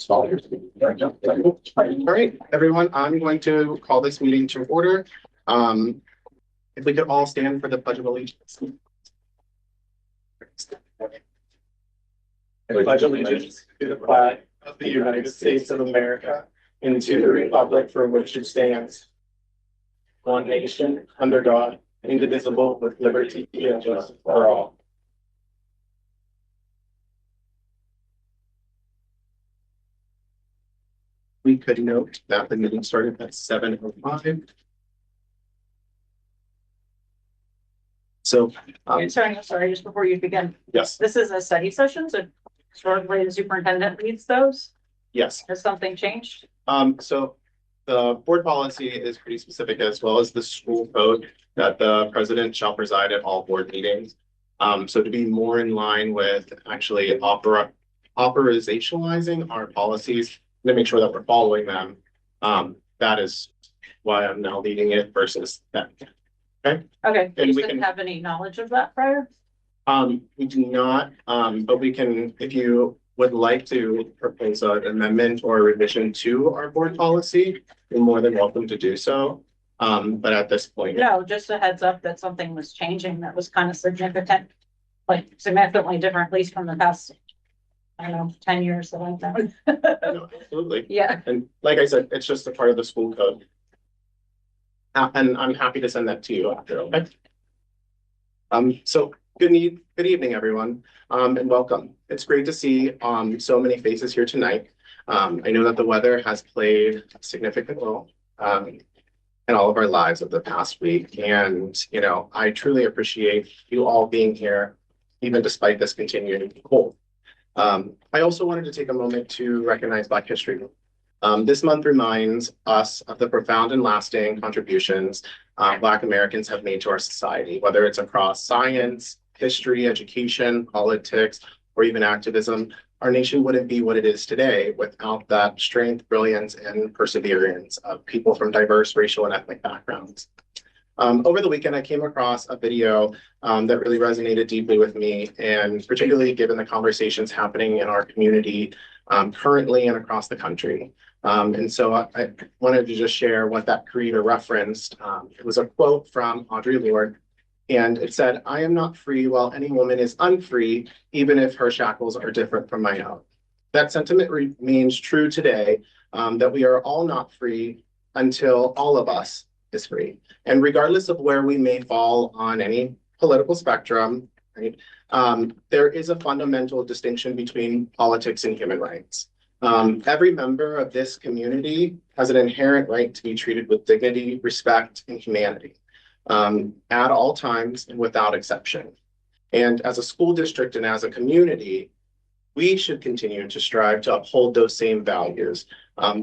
All right, everyone, I'm going to call this meeting to order. If we could all stand for the Pledge of Allegiance. I pledge allegiance to the flag of the United States of America and to the republic for which it stands, one nation, under God, indivisible, with liberty and justice for all. We could note that the meeting started at 7:05. So, sorry, just before you begin, yes, this is a study session, so historically the superintendent leads those. yes. Has something changed? So the board policy is pretty specific, as well as the school code, that the president shall preside at all board meetings. So to be more in line with actually operationalizing our policies to make sure that we're following them, that is why I'm now leading it versus that. Okay. Okay. And you we didn't can have any knowledge of that prior? We do not, but we can, if you would like to propose an amendment or a revision to our board policy, you're more than welcome to do so. But at this point, No, just a heads up that something was changing that was kind of significant, like significantly different, at least from the past, I don't know, 10 years that I've done. no, absolutely. Yeah. And like I said, it's just a part of the school code. And I'm happy to send that to you after, okay? So good evening, everyone, and welcome. It's great to see so many faces here tonight. I know that the weather has played a significant role in all of our lives over the past week, and you know, I truly appreciate you all being here, even despite this continuing cold. I also wanted to take a moment to recognize Black History Month. This month reminds us of the profound and lasting contributions Black Americans have made to our society, whether it's across science, history, education, politics, or even activism. Our nation wouldn't be what it is today without that strength, brilliance, and perseverance of people from diverse racial and ethnic backgrounds. Over the weekend, I came across a video that really resonated deeply with me, and particularly given the conversations happening in our community currently and across the country. And so I wanted to just share what that creator referenced. It was a quote from Audre Lorde, and it said, "I am not free while any woman is unfree, even if her shackles are different from my own." That sentiment remains true today, that we are all not free until all of us is free. And regardless of where we may fall on any political spectrum, right, there is a fundamental distinction between politics and human rights. Every member of this community has an inherent right to be treated with dignity, respect, and humanity at all times and without exception. And as a school district and as a community, we should continue to strive to uphold those same values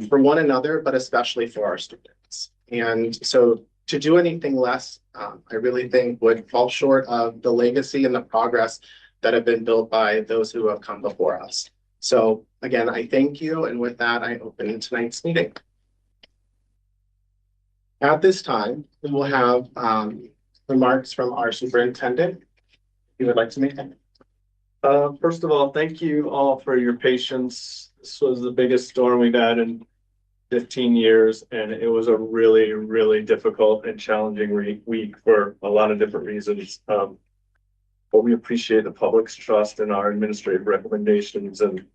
for one another, but especially for our students. And so to do anything less, I really think would fall short of the legacy and the progress that have been built by those who have come before us. So again, I thank you. And with that, I open tonight's meeting. At this time, we will have remarks from our superintendent. If you would like to make them. First of all, thank you all for your patience. This was the biggest storm we've had in 15 years, and it was a really, really difficult and challenging week for a lot of different reasons. But we appreciate the public's trust in our administrative recommendations, and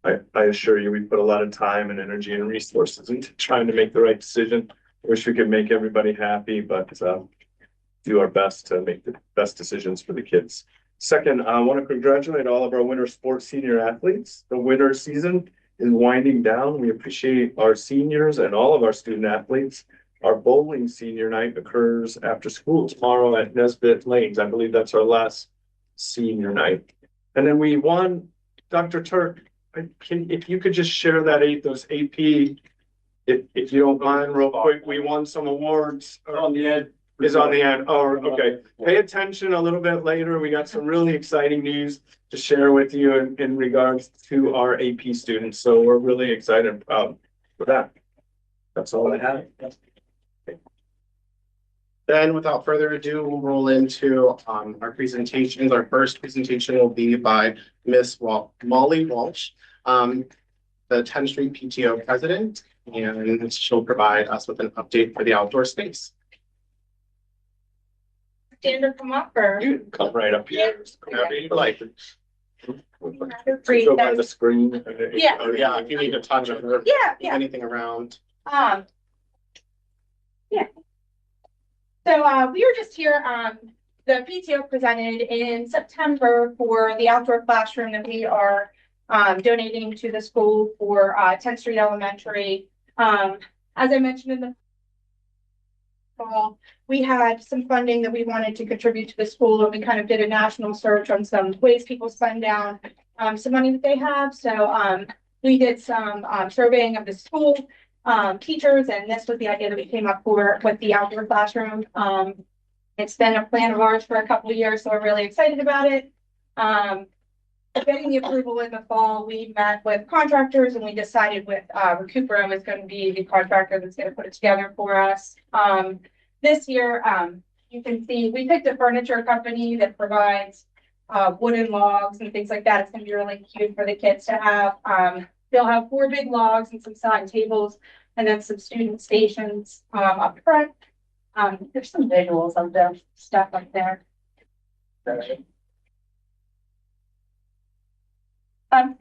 I assure you we put a lot of time and energy and resources into trying to make the right decision. I wish we could make everybody happy, but do our best to make the best decisions for the kids. Second, I want to congratulate all of our winter sports senior athletes. The winter season is winding down. We appreciate our seniors and all of our student athletes. Our bowling senior night occurs after school tomorrow at Nesbitt Lanes. I believe that's our last senior night. And then we won, Dr. Turk, if you could just share those AP, if you don't mind real quick, we won some awards. On the end. Is on the end. Oh, okay. Pay attention a little bit later. We got some really exciting news to share with you in regards to our AP students. So we're really excited and proud for that. That's all I have. Then without further ado, we'll roll into our presentations. Our first presentation will be by Miss Molly Walsh. the 10th Street PTO president, and she'll provide us with an update for the outdoor space. Stand up, come up, or? You can come right up here. Whatever you like. Go by the screen. Yeah. Oh, yeah, if you need to touch it or Yeah. anything around. Yeah. So, we were just here, the PTO presented in September for the outdoor classroom that we are donating to the school for 10th Street Elementary. As I mentioned in the fall, we had some funding that we wanted to contribute to the school, and we kind of did a national search on some ways people spend down some money that they have. So we did some surveying of the school teachers, and this was the idea that we came up with the outdoor classroom. It's been a plan of ours for a couple of years, so we're really excited about it. Getting the approval in the fall, we met with contractors and we decided with Recupero is going to be the contractor that's going to put it together for us. This year, you can see we picked a furniture company that provides wooden logs and things like that. It's going to be really cute for the kids to have. They'll have 4 big logs and some side tables, and then some student stations up front. There's some visuals of the stuff up there.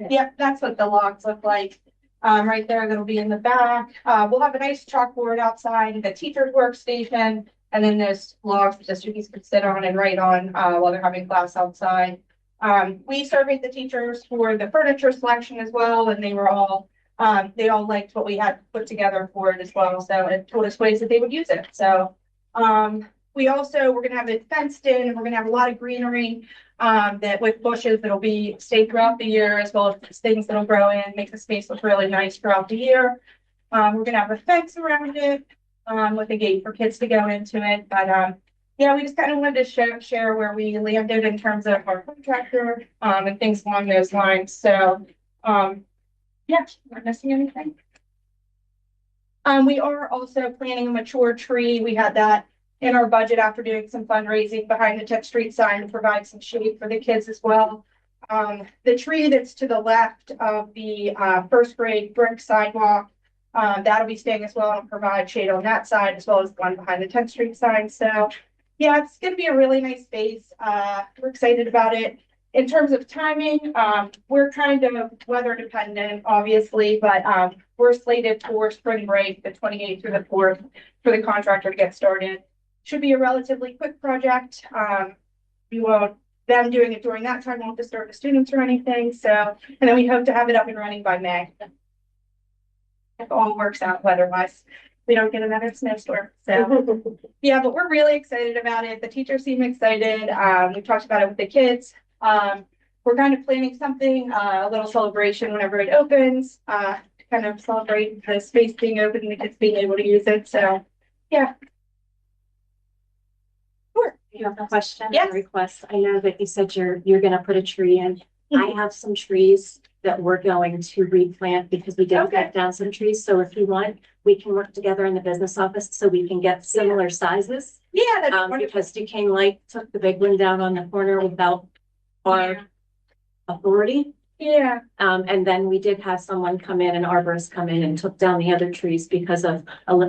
Yep, that's what the logs look like. Right there, that'll be in the back. We'll have a nice chalkboard outside, the teacher's workstation, and then there's logs that the students can sit on and write on while they're having class outside. We surveyed the teachers for the furniture selection as well, and they all liked what we had put together for it as well. So it told us ways that they would use it. So we're gonna have it fenced in, and we're gonna have a lot of greenery that with bushes that'll stay throughout the year, as well as things that'll grow in, make the space look really nice throughout the year. We're gonna have a fence around it with a gate for kids to go into it. But yeah, we just kind of wanted to share where we landed in terms of our contractor and things along those lines. So yeah, not missing anything. We are also planning a mature tree. We had that in our budget after doing some fundraising behind the 10th Street sign to provide some shade for the kids as well. The tree that's to the left of the first grade brick sidewalk, that'll be staying as well and provide shade on that side, as well as the one behind the 10th Street sign. So yeah, it's going to be a really nice space. We're excited about it. In terms of timing, we're kind of weather dependent, obviously, but we're slated for spring break, the 28th through the 4th, for the contractor to get started. Should be a relatively quick project. Them doing it during that time won't disturb the students or anything. So, and then we hope to have it up and running by May. If all works out weather-wise, we don't get another snowstorm. So yeah, but we're really excited about it. The teachers seem excited. We talked about it with the kids. We're kind of planning something, a little celebration whenever it opens, to kind of celebrate the space being open and the kids being able to use it. So yeah. Sure. You have a question Yes. or request? I know that you said you're gonna put a tree in. I have some trees that we're going to replant because we did Okay. cut down some trees. So if you want, we can work together in the business office so we can get similar sizes. Yeah, that'd be wonderful. Because Duquesne Light took the big one down on the corner without our authority. Yeah. And then we did have someone come in, an arborist come in and took down the other trees because of,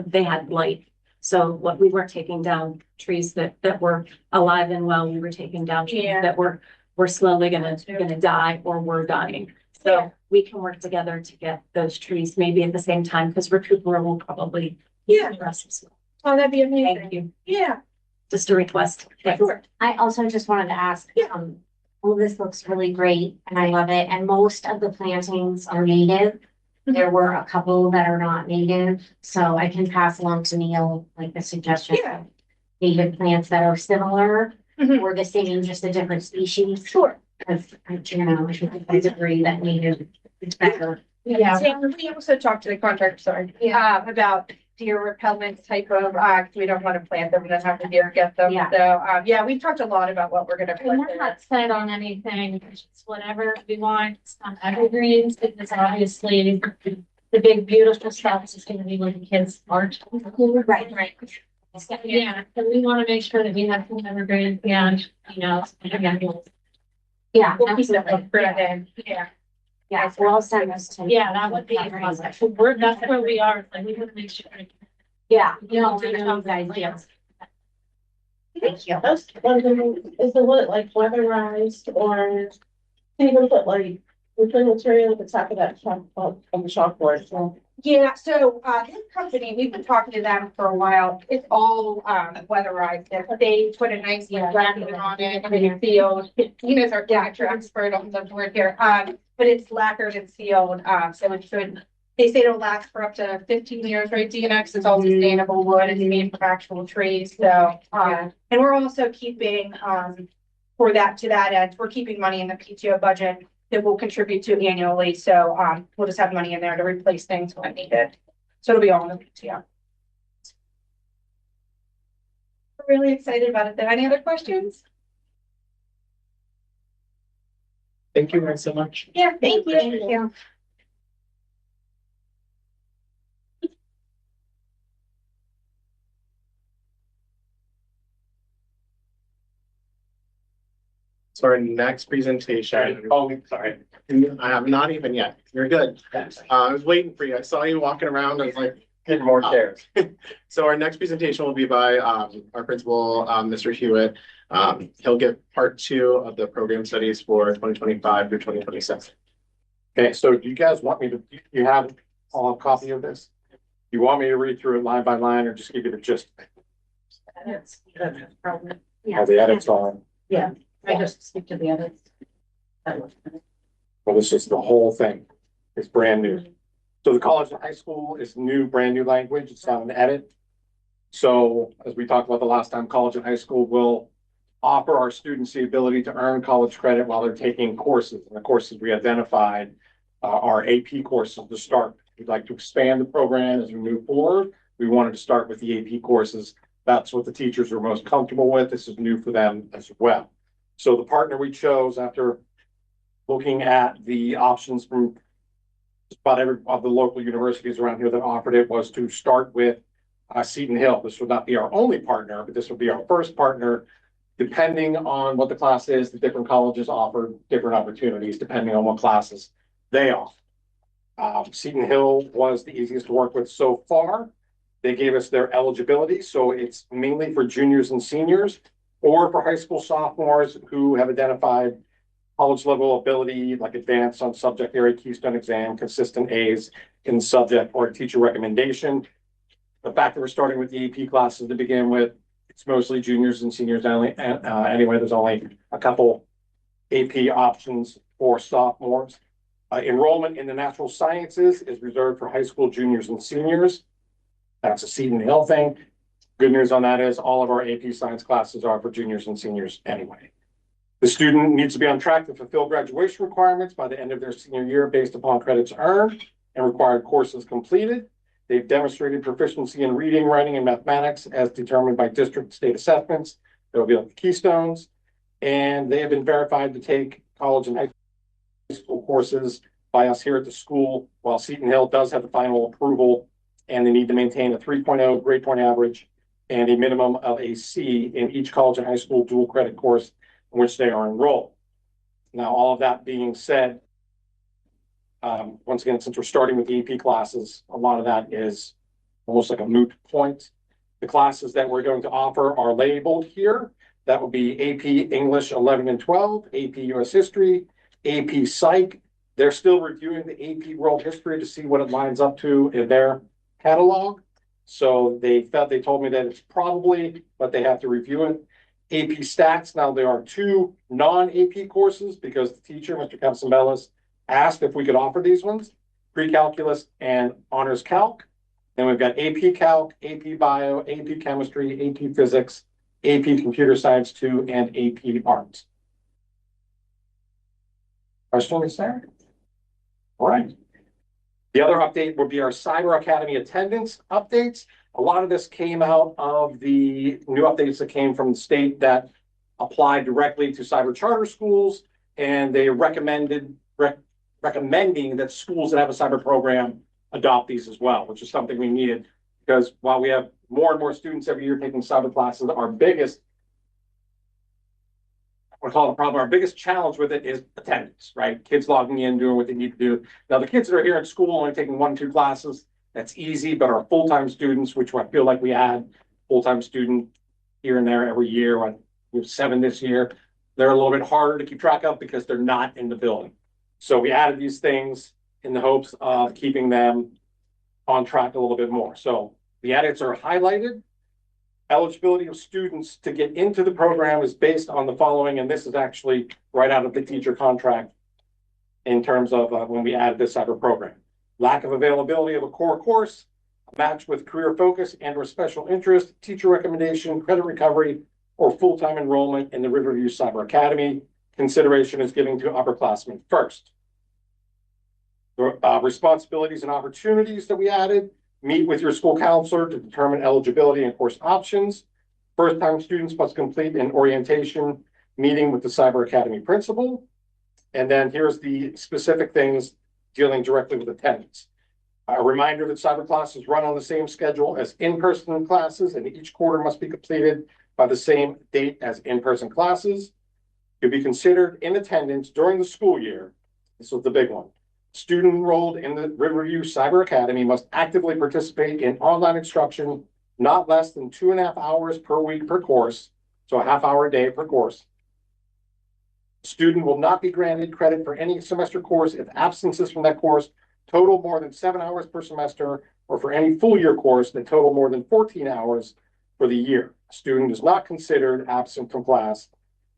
they had blight. So what we weren't taking down trees that were alive and well, we were taking down trees Yeah. that were slowly gonna die or were dying. So Yeah. we can work together to get those trees maybe at the same time, because Recupero will probably. Yeah. address as well. Oh, that'd be amazing. Thank you. Yeah. Just a request. Thanks. Sure. I also just wanted to ask, all this looks really great and I love it. And most of the plantings are native. There were a couple that are not native, so I can pass along to Neil, like the suggestion. Yeah. Native plants that are similar Mhm. or the same, just a different species. Sure. Because, I agree that native is better. Yeah. We also talked to the contractor, sorry, about deer repellent type of, we don't want to plant them and then have the deer get them. Yeah. So, yeah, we've talked a lot about what we're gonna And put we're in. not set on anything, it's just whatever we want, it's not evergreens, because obviously the big beautiful stuff is gonna be when the kids aren't. Right. Yeah, so we wanna make sure that we have some evergreens and, Yeah, We'll keep them absolutely. for then, yeah. Yeah, so I'll send this to. Yeah, that would be, that's where we are, like, we would make sure. Yeah, no, I know you guys do. Thank you. That's wondering, is the wood like weatherized or can you put like return material at the top of that chalk, on the chalkboard, so. Yeah, so, this company, we've been talking to them for a while. It's all, weatherized. They put a nice bracket on it and it's sealed. Tina's our furniture expert on the board here. But it's lacquered and sealed, so it should, they say it'll last for up to 15 years, right, Tina? 'Cause it's all sustainable wood. It's made from actual trees, so, and we're also keeping, for that, to that end, we're keeping money in the PTO budget that we'll contribute to annually, so, we'll just have money in there to replace things when needed. So it'll be all in the PTO. We're really excited about it, though. Any other questions? Thank you guys so much. Yeah, thank you. So our next presentation. Oh, sorry. I have not even yet. You're good. I was waiting for you. I saw you walking around. I was like, Get more chairs. So our next presentation will be by our principal, Mr. Hewitt. He'll give part 2 of the program studies for 2025 through 2026. Okay, so do you guys want me to, you have a copy of this? You want me to read through it line by line or just give you the gist? That's probably, Yeah. Are the edits on? I just speak to the others. Well, this is the whole thing. It's brand new. So the college and high school is new, brand new language. It's not an edit. So as we talked about the last time, college and high school will offer our students the ability to earn college credit while they're taking courses. And the courses we identified are AP courses to start. We'd like to expand the program as we move forward. We wanted to start with the AP courses. That's what the teachers are most comfortable with. This is new for them as well. So the partner we chose after looking at the options from just about every of the local universities around here that offered it was to start with Seton Hill. This would not be our only partner, but this would be our first partner. Depending on what the class is, the different colleges offer different opportunities depending on what classes they offer. Seton Hill was the easiest to work with so far. They gave us their eligibility, so it's mainly for juniors and seniors, or for high school sophomores who have identified college level ability, like advanced on subject area Keystone exam, consistent A's in subject, or teacher recommendation. The fact that we're starting with the AP classes to begin with, it's mostly juniors and seniors only. Anyway, there's only a couple AP options for sophomores. Enrollment in the natural sciences is reserved for high school juniors and seniors. That's a Seton Hill thing. Good news on that is all of our AP science classes are for juniors and seniors anyway. The student needs to be on track to fulfill graduation requirements by the end of their senior year based upon credits earned and required courses completed. They've demonstrated proficiency in reading, writing, and mathematics as determined by district state assessments. That will be like the Keystones. And they have been verified to take college and high school courses by us here at the school, while Seton Hill does have the final approval, and they need to maintain a 3.0 grade point average and a minimum of a C in each college and high school dual credit course in which they are enrolled. Now, all of that being said, once again, since we're starting with the AP classes, a lot of that is almost like a moot point. The classes that we're going to offer are labeled here. That will be AP English 11 and 12, AP US History, AP Psych. They're still reviewing the AP World History to see what it lines up to in their catalog. So they told me that it's probably, but they have to review it. AP Stats, now there are 2 non-AP courses because the teacher, Mr. Capsambelis, asked if we could offer these ones, Pre-Calculus and Honors Calc. Then we've got AP Calc, AP Bio, AP Chemistry, AP Physics, AP Computer Science 2, and AP Art. Questions there? All right. The other update will be our Cyber Academy attendance updates. A lot of this came out of the new updates that came from the state that applied directly to cyber charter schools, and they recommending that schools that have a cyber program adopt these as well, which is something we needed, because while we have more and more students every year taking cyber classes, our biggest I call it a problem. Our biggest challenge with it is attendance, right? Kids logging in, doing what they need to do. Now, the kids that are here in school only taking 1 or 2 classes, that's easy, but our full-time students, which I feel like we add full-time student here and there every year, we have 7 this year, they're a little bit harder to keep track of because they're not in the building. So we added these things in the hopes of keeping them on track a little bit more. So the edits are highlighted. Eligibility of students to get into the program is based on the following, and this is actually right out of the teacher contract in terms of when we added this cyber program. Lack of availability of a core course, a match with career focus and or special interest, teacher recommendation, credit recovery, or full-time enrollment in the Riverview Cyber Academy. Consideration is given to upperclassmen first. The responsibilities and opportunities that we added: meet with your school counselor to determine eligibility and course options. First-time students must complete an orientation meeting with the Cyber Academy principal. And then here's the specific things dealing directly with attendance. A reminder that cyber classes run on the same schedule as in-person classes, and each quarter must be completed by the same date as in-person classes. To be considered in attendance during the school year, this was the big one. Student enrolled in the Riverview Cyber Academy must actively participate in online instruction not less than 2.5 hours per week per course, so a half-hour a day per course. Student will not be granted credit for any semester course if absences from that course total more than 7 hours per semester, or for any full year course that total more than 14 hours for the year. Student is not considered absent from class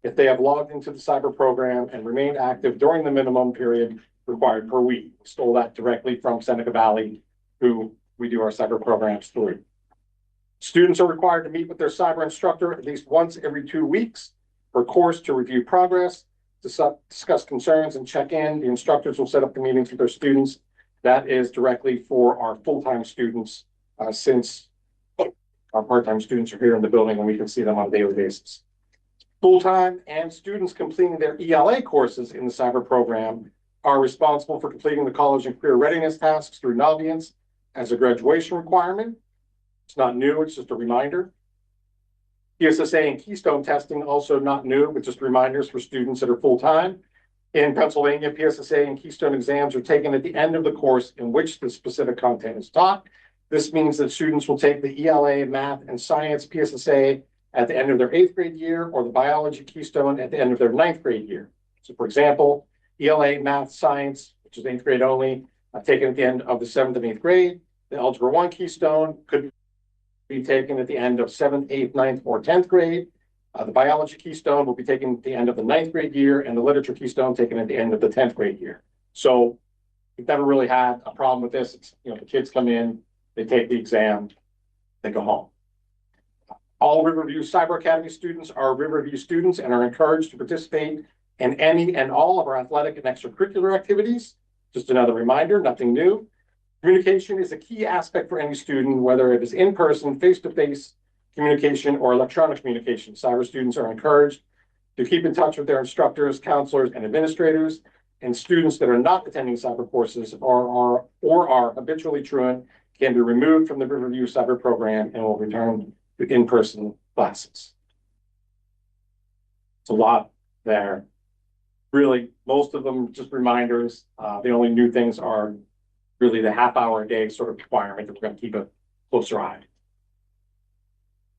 if they have logged into the cyber program and remained active during the minimum period required per week. We stole that directly from Seneca Valley, who we do our cyber programs through. Students are required to meet with their cyber instructor at least once every 2 weeks per course to review progress, to discuss concerns and check in. The instructors will set up the meetings with their students. That is directly for our full-time students, since our part-time students are here in the building and we can see them on a daily basis. Full-time and students completing their ELA courses in the cyber program are responsible for completing the college and career readiness tasks through Naviance as a graduation requirement. It's not new, it's just a reminder. PSSA and Keystone testing, also not new, but just reminders for students that are full-time. In Pennsylvania, PSSA and Keystone exams are taken at the end of the course in which the specific content is taught. This means that students will take the ELA, math, and science PSSA at the end of their 8th grade year, or the biology Keystone at the end of their 9th grade year. So for example, ELA, math, science, which is 8th grade only, taken at the end of the 7th and 8th grade. The Algebra 1 Keystone could be taken at the end of 7th, 8th, 9th, or 10th grade. The biology Keystone will be taken at the end of the 9th grade year, and the literature Keystone taken at the end of the 10th grade year. So we've never really had a problem with this. It's, the kids come in, they take the exam, they go home. All Riverview Cyber Academy students are Riverview students and are encouraged to participate in any and all of our athletic and extracurricular activities. Just another reminder, nothing new. Communication is a key aspect for any student, whether it is in person, face-to-face communication, or electronic communication. Cyber students are encouraged to keep in touch with their instructors, counselors, and administrators. And students that are not attending cyber courses or are habitually truant can be removed from the Riverview Cyber program and will return to in-person classes. It's a lot there. Really, most of them just reminders. The only new things are really the half-hour a day sort of requirement that we're going to keep a closer eye.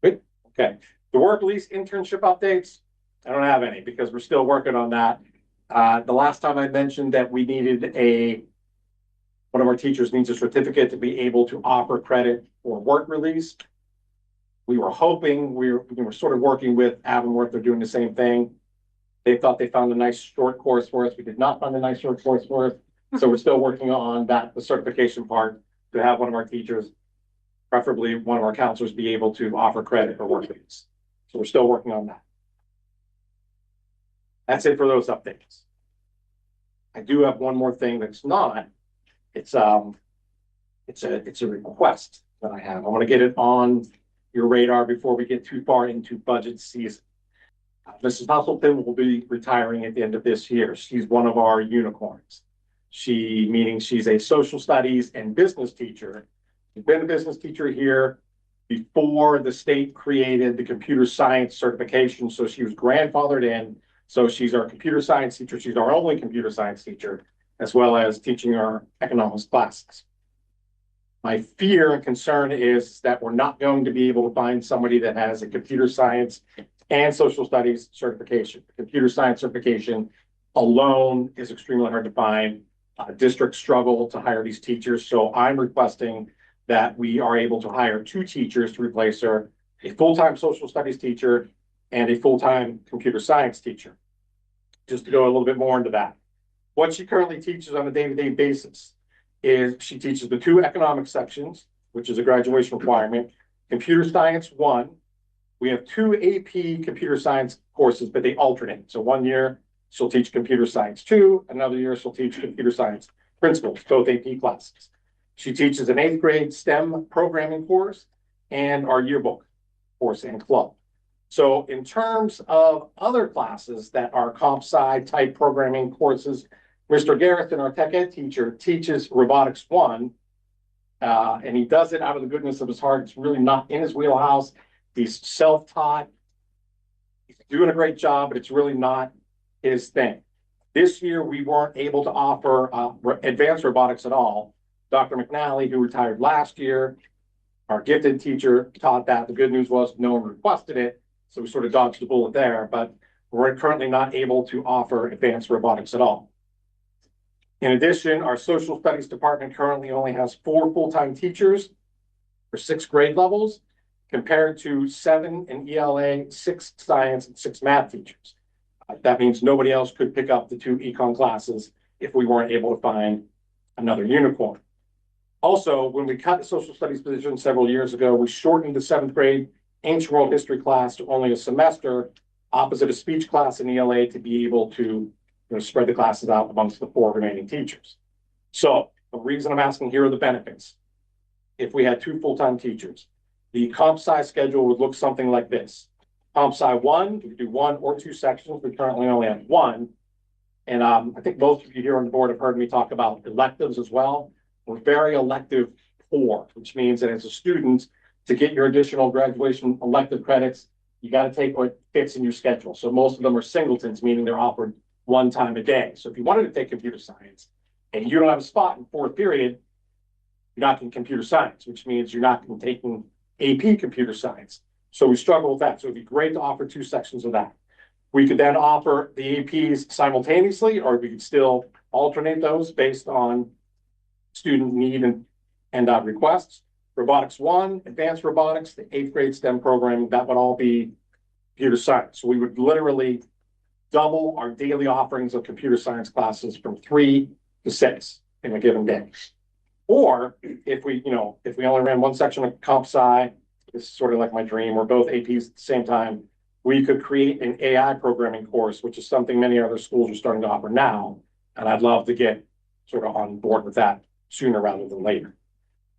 Good. Okay. The work release internship updates, I don't have any because we're still working on that. The last time I mentioned that we needed one of our teachers needs a certificate to be able to offer credit for work release. We were hoping, we were sort of working with Avonworth, they're doing the same thing. They thought they found a nice short course for us. We did not find a nice short course for us. So we're still working on that, the certification part, to have one of our teachers, preferably one of our counselors, be able to offer credit for work release. So we're still working on that. That's it for those updates. I do have one more thing that's not. It's a request that I have. I want to get it on your radar before we get too far into budget season. Mrs. Hustleton will be retiring at the end of this year. She's one of our unicorns. Meaning she's a social studies and business teacher. She's been a business teacher here before the state created the computer science certification. So she was grandfathered in. So she's our computer science teacher. She's our only computer science teacher, as well as teaching our economics classes. My fear and concern is that we're not going to be able to find somebody that has a computer science and social studies certification. Computer science certification alone is extremely hard to find. Districts struggle to hire these teachers. So I'm requesting that we are able to hire 2 teachers to replace her, a full-time social studies teacher and a full-time computer science teacher. Just to go a little bit more into that. What she currently teaches on a day-to-day basis is she teaches the 2 economic sections, which is a graduation requirement. Computer Science 1, we have 2 AP computer science courses, but they alternate. So one year she'll teach Computer Science 2, another year she'll teach Computer Science Principles, both AP classes. She teaches an 8th grade STEM programming course and our yearbook course and club. So in terms of other classes that are comp sci type programming courses, Mr. Garrison, our tech ed teacher, teaches Robotics 1, and he does it out of the goodness of his heart. It's really not in his wheelhouse. He's self-taught. He's doing a great job, but it's really not his thing. This year, we weren't able to offer advanced robotics at all. Dr. McNally, who retired last year, our gifted teacher, taught that. The good news was no one requested it, so we sort of dodged the bullet there, but we're currently not able to offer advanced robotics at all. In addition, our social studies department currently only has 4 full-time teachers for 6 grade levels, compared to 7 in ELA, 6 science, and 6 math teachers. That means nobody else could pick up the 2 econ classes if we weren't able to find another unicorn. Also, when we cut the social studies position several years ago, we shortened the 7th grade ancient world history class to only a semester, opposite a speech class in ELA, to be able to spread the classes out amongst the 4 remaining teachers. So the reason I'm asking, here are the benefits. If we had 2 full-time teachers, the comp sci schedule would look something like this. Comp sci 1, we could do 1 or 2 sections. We currently only have 1. And I think most of you here on the board have heard me talk about electives as well. We're very elective poor, which means that as a student, to get your additional graduation elective credits, you got to take what fits in your schedule. So most of them are singletons, meaning they're offered 1 time a day. So if you wanted to take computer science and you don't have a spot in 4th period, you're not in computer science, which means you're not taking AP computer science. So we struggle with that. So it'd be great to offer 2 sections of that. We could then offer the APs simultaneously, or we could still alternate those based on student need and requests. Robotics 1, advanced robotics, the 8th grade STEM programming, that would all be computer science. So we would literally double our daily offerings of computer science classes from 3 to 6 in a given day. Or if we only ran 1 section of comp sci, this is sort of like my dream, we're both APs at the same time, we could create an AI programming course, which is something many other schools are starting to offer now. And I'd love to get sort of on board with that sooner rather than later.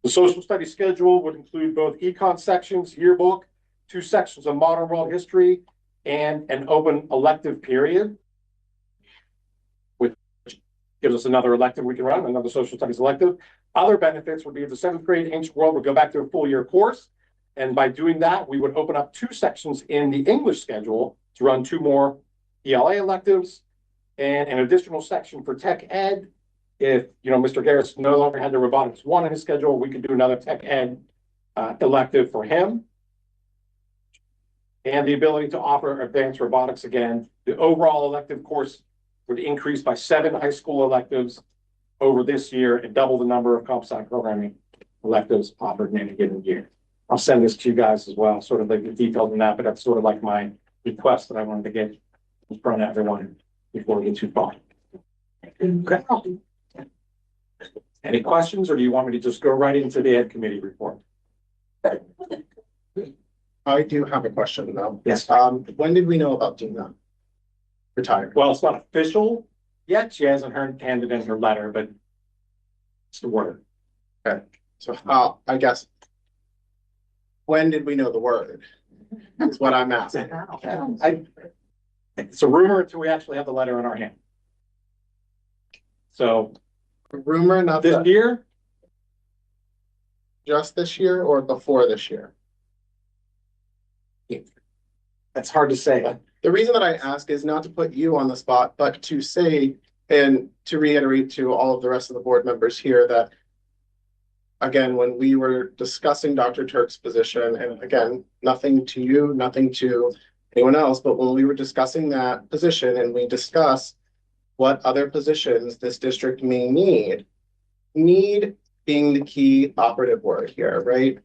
The social studies schedule would include both econ sections, yearbook, 2 sections of modern world history, and an open elective period, which gives us another elective we can run, another social studies elective. Other benefits would be the 7th grade ancient world would go back to a full year course. And by doing that, we would open up 2 sections in the English schedule to run 2 more ELA electives and an additional section for tech ed. If Mr. Garris no longer had the robotics 1 in his schedule, we could do another tech ed elective for him. And the ability to offer advanced robotics again. The overall elective course would increase by 7 high school electives over this year and double the number of comp sci programming electives offered in any given year. I'll send this to you guys as well, sort of like the details in that, but that's sort of like my request that I wanted to get in front of everyone before we get too far. Okay. Any questions, or do you want me to just go right into the ed committee report? I do have a question though. Yes. When did we know about Dina retired? Well, it's not official yet. She hasn't handed in her letter, but it's the word. Okay. So I guess, when did we know the word? Is what I'm asking. It's a rumor until we actually have the letter in our hand. So Rumor, not this year, just this year or before this year? that's hard to say. the reason that I ask is not to put you on the spot, but to say, and to reiterate to all of the rest of the board members here that, again, when we were discussing Dr. Turk's position, and again, nothing to you, nothing to anyone else, but when we were discussing that position and we discussed what other positions this district may need being the key operative word here, right?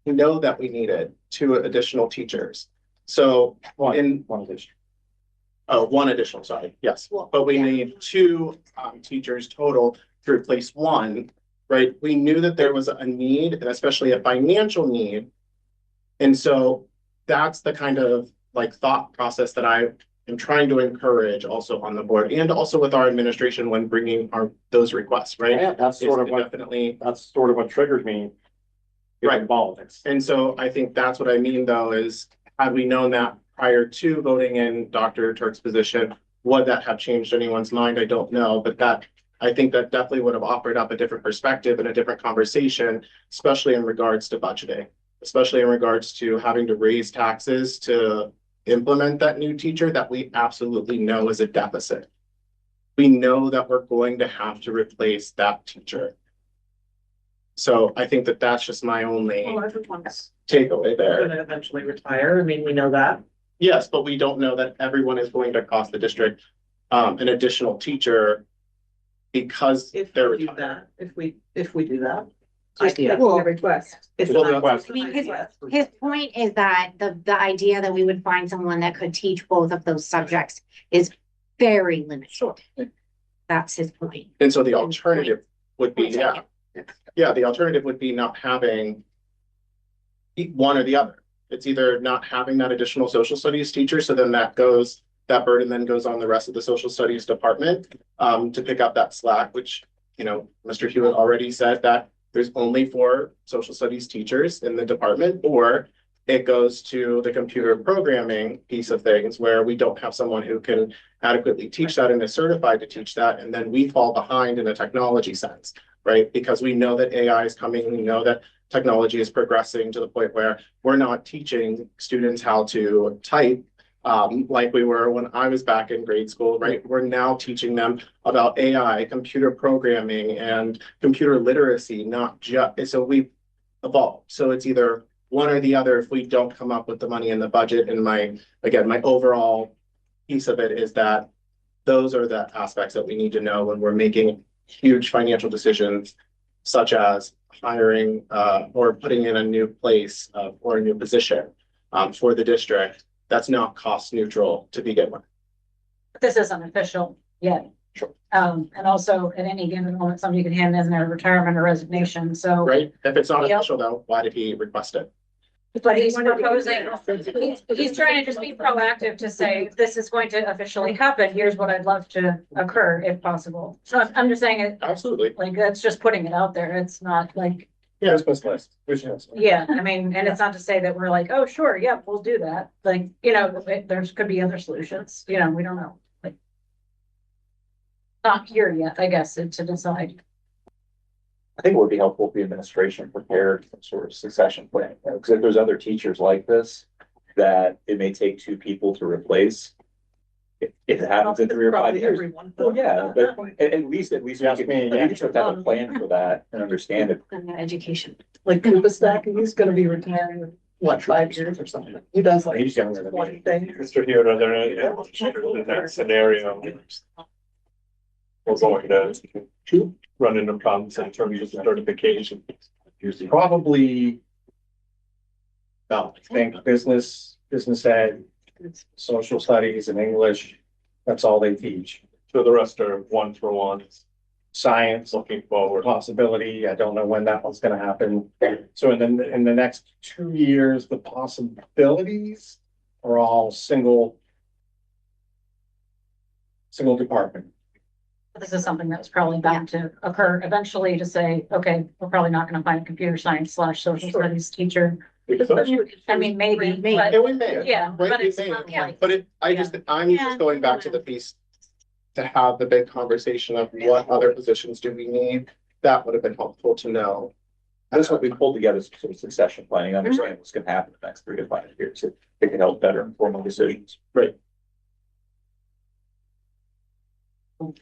We know that we needed 2 additional teachers. So One additional, sorry, yes, but we need 2 teachers total to replace 1, right? We knew that there was a need, and especially a financial need. And so that's the kind of like thought process that I am trying to encourage also on the board and also with our administration when bringing those requests, right? Yeah, that's sort of what triggered me. Right. Involved. And so I think that's what I mean though, is had we known that prior to voting in Dr. Turk's position, would that have changed anyone's mind? I don't know, but I think that definitely would have offered up a different perspective and a different conversation, especially in regards to budgeting, especially in regards to having to raise taxes to implement that new teacher that we absolutely know is a deficit. We know that we're going to have to replace that teacher. So I think that that's just my only Everyone's takeaway there. gonna eventually retire. I mean, we know that. Yes, but we don't know that everyone is going to cost the district an additional teacher because If they're we do retired. that, if we do that. Just Idea. making a request. It's Well, not the request. I mean, his point is that the idea that we would find someone that could teach both of those subjects is very limited. Sure. That's his point. And so the alternative would be, Point yeah. taken. Yeah, the alternative would be not having one or the other. It's either not having that additional social studies teacher, so then that burden then goes on the rest of the social studies department to pick up that slack, which, you know, Mr. Hewitt already said that there's only 4 social studies teachers in the department, or it goes to the computer programming piece of things where we don't have someone who can adequately teach that and is certified to teach that, and then we fall behind in a technology sense. Right? Because we know that AI is coming, we know that technology is progressing to the point where we're not teaching students how to type like we were when I was back in grade school, right? We're now teaching them about AI, computer programming, and computer literacy, not just, so we've evolved. So it's either one or the other if we don't come up with the money in the budget. And my overall piece of it is that those are the aspects that we need to know when we're making huge financial decisions, such as hiring or putting in a new place or a new position for the district. That's not cost neutral to begin with. This isn't official yet. Sure. And also at any given moment, somebody can hand in their retirement or resignation, so. Right? If it's not Yep. official though, why did he request it? But he's proposing, he's trying to just be proactive to say, if this is going to officially happen, here's what I'd love to occur if possible. So I'm just saying it, Absolutely. like, that's just putting it out there. It's not like, Yeah. yeah, I mean, and it's not to say that we're like, oh, sure, yeah, we'll do that. Like, you know, there's could be other solutions, you know, we don't know, like. Not here yet, I guess, to decide. I think it would be helpful if the administration prepared some sort of succession plan, because if there's other teachers like this, that it may take 2 people to replace. If it happens in 3 or 5 years. Well, yeah, but at least we Yes, can, me, we yeah. need to have a plan for that and understand it. And the education. Like Koopa Stack, he's gonna be retiring, in, what, 5 years or something? He does like He's younger than me. 20 things. Mr. Hewitt, are there any in that scenario? We're going to run into problems in terms of certification. Probably. No, I think business ed, social studies and English, that's all they teach. So the rest are 1-for-1, Science, looking forward. possibility, I don't know when that one's gonna happen. So in the next 2 years, the possibilities are all single department. This is something that was probably bound to occur eventually to say, okay, we're probably not gonna find a computer science / social studies teacher. I mean, maybe, but Yeah, we may. yeah, Right, but we it's may. not like. But I'm just going back to the piece to have the big conversation of what other positions do we need. That would have been helpful to know. That's what we pulled together, sort of succession planning, understanding what's gonna happen in the next 3 to 5 years. It can help better inform our decisions.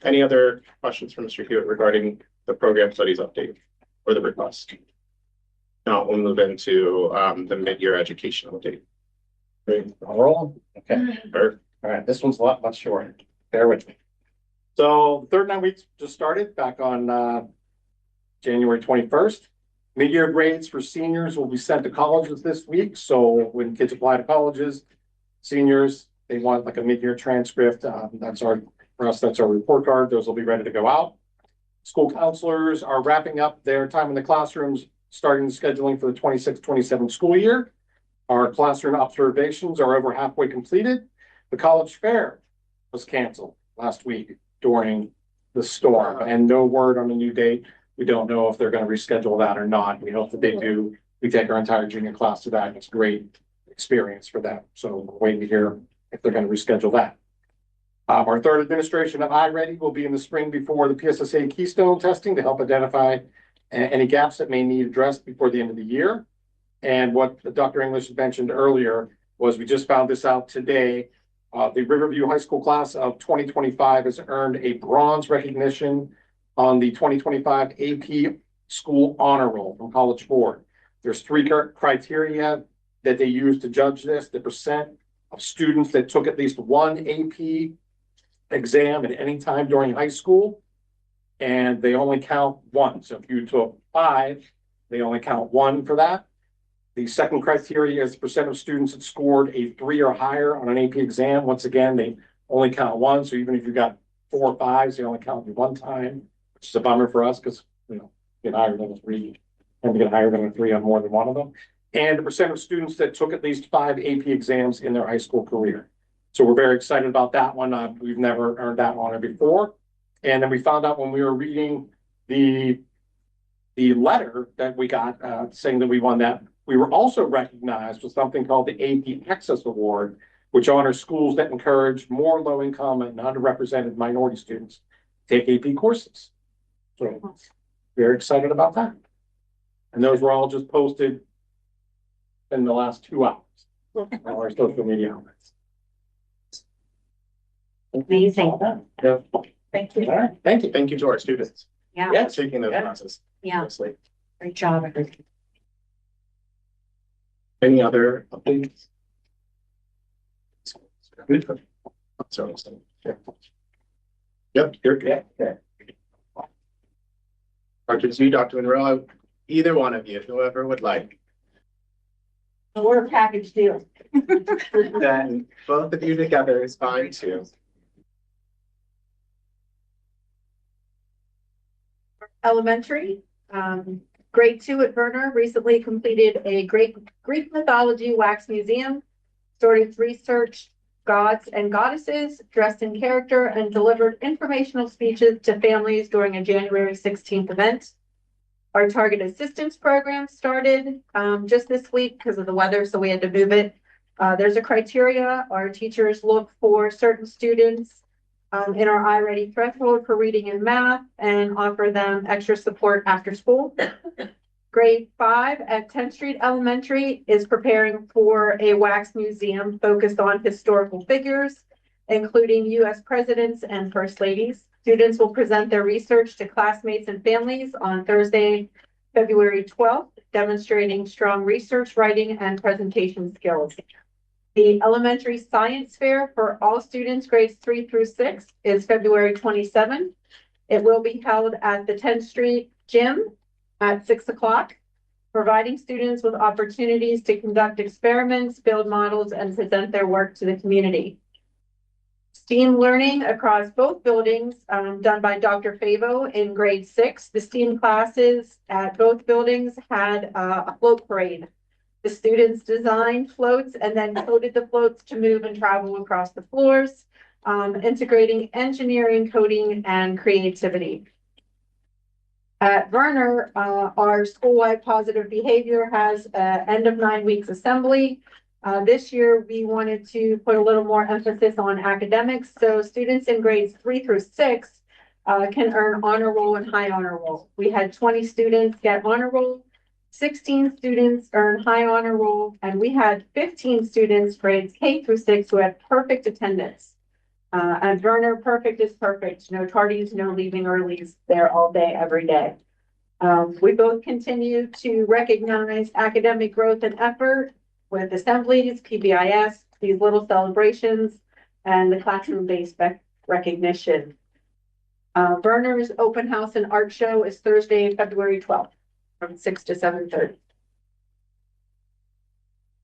Any other questions from Mr. Hewitt regarding the program studies update or the request? Now we'll move into the mid-year education update. Roll. Okay. Bert? All right, this one's a lot much shorter. Bear with me. So the third 9 weeks just started back on January 21st. Mid-year grades for seniors will be sent to colleges this week. So when kids apply to colleges, seniors, they want like a mid-year transcript. For us, that's our report card. Those will be ready to go out. School counselors are wrapping up their time in the classrooms, starting the scheduling for the 26-27 school year. Our classroom observations are over halfway completed. The college fair was canceled last week during the storm, and no word on a new date. We don't know if they're going to reschedule that or not. We hope that they do. We take our entire junior class to that, and it's a great experience for them. So we're waiting to hear if they're going to reschedule that. Our third administration of iReady will be in the spring before the PSSA Keystone testing to help identify any gaps that may need addressed before the end of the year. And what Dr. English mentioned earlier was we just found this out today. The Riverview High School class of 2025 has earned a bronze recognition on the 2025 AP School Honor Roll from College Board. There's 3 criteria that they use to judge this: the percent of students that took at least one AP exam at any time during high school, and they only count 1. So if you took 5, they only count 1 for that. The second criteria is the percent of students that scored a 3 or higher on an AP exam. Once again, they only count 1. So even if you got 4 or 5s, they only count you 1 time, which is a bummer for us because, get higher than a 3 and to get higher than a 3 on more than one of them. And the percent of students that took at least 5 AP exams in their high school career. So we're very excited about that one. We've never earned that honor before. And then we found out when we were reading the letter that we got saying that we won that, we were also recognized with something called the AP Access Award, which honors schools that encourage more low-income and underrepresented minority students to take AP courses. So very excited about that. And those were all just posted in the last 2 hours on our social media outlets. Amazing. Yeah. Thank you. All right. Thank you. Thank you to our students. Yeah, For taking those classes. yeah, Seriously. great job. Any other updates? Good. Sorry. Yep, you're good. Yeah. Dr. Z, Dr. Monroe, either one of you, whoever would like. We're a package deal. Then both of you together is fine too. Elementary, grade 2 at Verner recently completed a Greek mythology wax museum, stories research gods and goddesses dressed in character, and delivered informational speeches to families during a January 16th event. Our target assistance program started just this week because of the weather, so we had to move it. There's a criteria. Our teachers look for certain students in our iReady threshold for reading and math and offer them extra support after school. Grade 5 at 10th Street Elementary is preparing for a wax museum focused on historical figures, including U.S. presidents and first ladies. Students will present their research to classmates and families on Thursday, February 12th, demonstrating strong research, writing, and presentation skills. The elementary science fair for all students grades 3 through 6 is February 27th. It will be held at the 10th Street Gym at 6 o'clock, providing students with opportunities to conduct experiments, build models, and present their work to the community. STEAM learning across both buildings done by Dr. Favo in grade 6. The STEAM classes at both buildings had a float parade. The students designed floats and then coded the floats to move and travel across the floors, integrating engineering, coding, and creativity. At Verner, our school-wide positive behavior has end of 9 weeks assembly. This year, we wanted to put a little more emphasis on academics. So students in grades 3 through 6 can earn honor roll and high honor roll. We had 20 students get honor roll 16 students earned high honor roll, and we had 15 students grades K through 6 who had perfect attendance. And Werner, perfect is perfect. No tardies, no leaving early. There all day, every day. We both continue to recognize academic growth and effort with assemblies, PBIS, these little celebrations, and the classroom-based recognition. Werner's open house and art show is Thursday, February 12th from 6 to 7:30.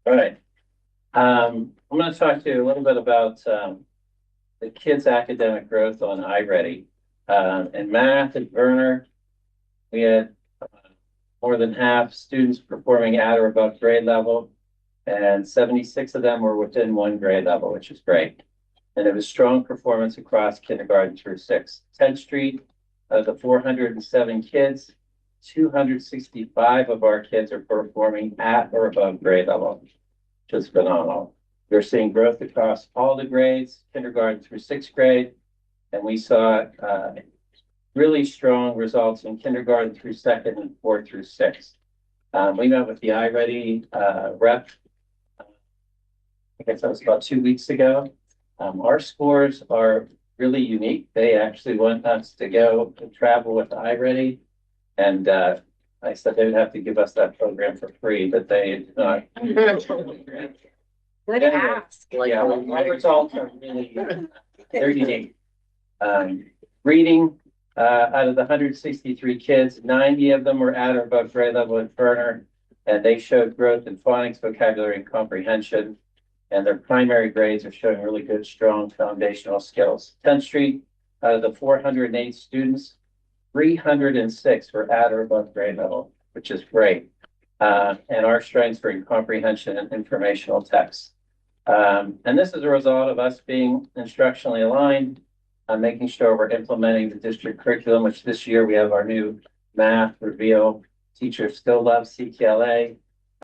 All right. I'm going to talk to you a little bit about the kids' academic growth on iReady. In math at Werner, we had more than half students performing at or above grade level, and 76 of them were within 1 grade level, which is great. And it was strong performance across kindergarten through 6. 10th Street, of the 407 kids, 265 of our kids are performing at or above grade level, which is phenomenal. We're seeing growth across all the grades, kindergarten through 6th grade, and we saw really strong results in kindergarten through 2nd and 4th through 6th. We met with the iReady rep, I guess that was about 2 weeks ago. Our scores are really unique. They actually want us to go and travel with iReady, and I said they would have to give us that program for free, but they did not. Good ask. Yeah, my results are really, they're unique. Reading, out of the 163 kids, 90 of them were at or above grade level at Werner, and they showed growth in phonics, vocabulary, and comprehension. And their primary grades are showing really good, strong foundational skills. 10th Street, out of the 408 students, 306 were at or above grade level, which is great. And our strengths are in comprehension and informational text. And this is a result of us being instructionally aligned, making sure we're implementing the district curriculum, which this year we have our new math reveal. Teachers still love CTLA,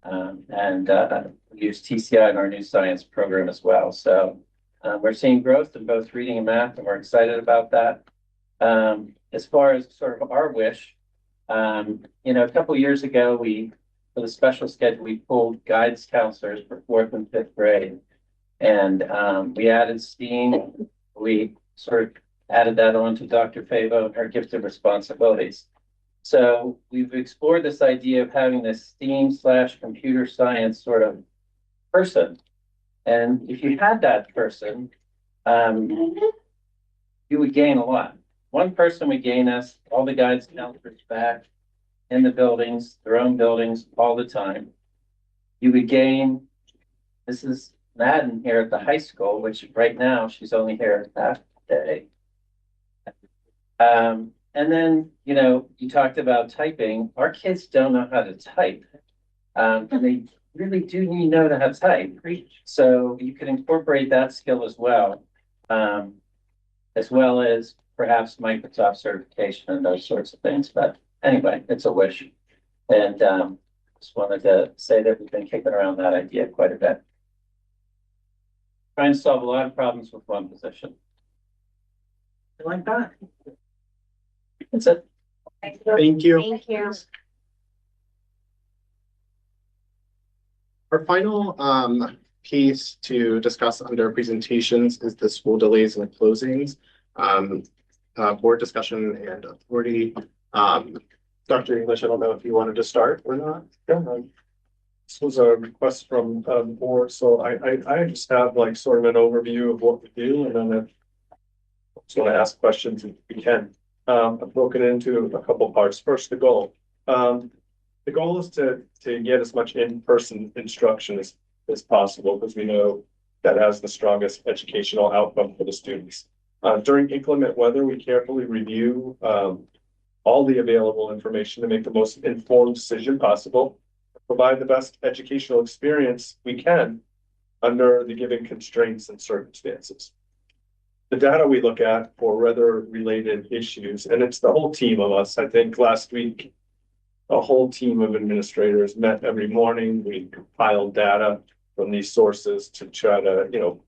and we use TCI in our new science program as well. So we're seeing growth in both reading and math, and we're excited about that. As far as sort of our wish, a couple years ago, for the special schedule, we pulled guidance counselors for 4th and 5th grade. And we added STEAM. We sort of added that on to Dr. Favo and her gifted responsibilities. So we've explored this idea of having this STEAM/computer science sort of person. And if you had that person, you would gain a lot. One person would gain us all the guidance counselors back in the buildings, their own buildings, all the time. You would gain, this is Madden here at the high school, which right now she's only here that day. And then, you talked about typing. Our kids don't know how to type. And they really do need to know how to type. So you can incorporate that skill as well as perhaps Microsoft certification and those sorts of things. But anyway, it's a wish. And just wanted to say that we've been kicking around that idea quite a bit. Trying to solve a lot of problems with one position. Like that. That's it. Thank you. Thank you. Our final piece to discuss under presentations is the school delays and closings, board discussion and authority. Dr. English, I don't know if you wanted to start or not. This was a request from the board, so I just have like sort of an overview of what we do, and then if I just want to ask questions if we can. I've broken it into a couple parts. First, the goal. The goal is to get as much in-person instruction as possible, because we know that has the strongest educational outcome for the students. During inclement weather, we carefully review all the available information to make the most informed decision possible, provide the best educational experience we can under the given constraints and circumstances. The data we look at for weather-related issues, and it's the whole team of us. I think last week, a whole team of administrators met every morning. We compiled data from these sources to try to,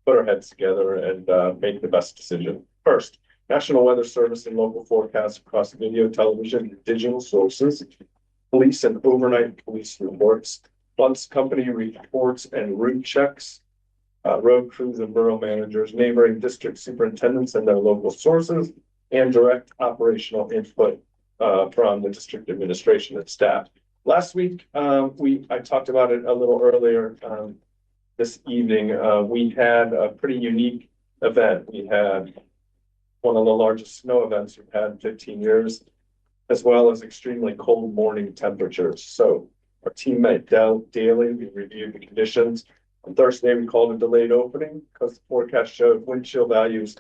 put our heads together and make the best decision. First, National Weather Service and local forecasts across video, television, and digital sources. police and overnight police reports, bus company reports and route checks, road crews and borough managers, neighboring district superintendents and their local sources, and direct operational input from the district administration and staff. Last week, I talked about it a little earlier this evening. We had a pretty unique event. We had one of the largest snow events we've had in 15 years, as well as extremely cold morning temperatures. So our team met daily. We reviewed the conditions. On Thursday, we called a delayed opening because the forecast showed wind chill values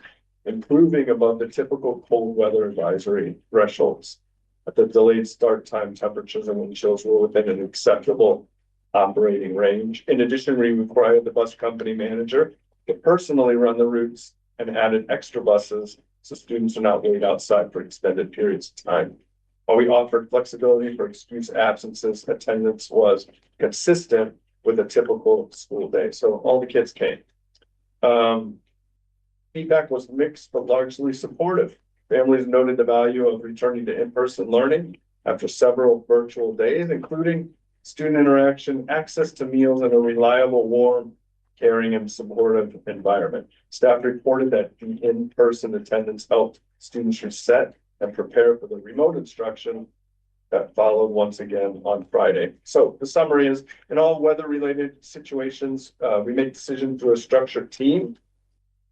improving above the typical cold weather advisory thresholds. At the delayed start time, temperatures and wind chills were within an acceptable operating range. In addition, we required the bus company manager to personally run the routes and added extra buses so students are not wait outside for extended periods of time. While we offered flexibility for excuse absences, attendance was consistent with a typical school day. So all the kids came. Feedback was mixed, but largely supportive. Families noted the value of returning to in-person learning after several virtual days, including student interaction, access to meals, and a reliable, warm, caring, and supportive environment. Staff reported that the in-person attendance helped students reset and prepare for the remote instruction that followed once again on Friday. So the summary is, in all weather-related situations, we make decisions through a structured team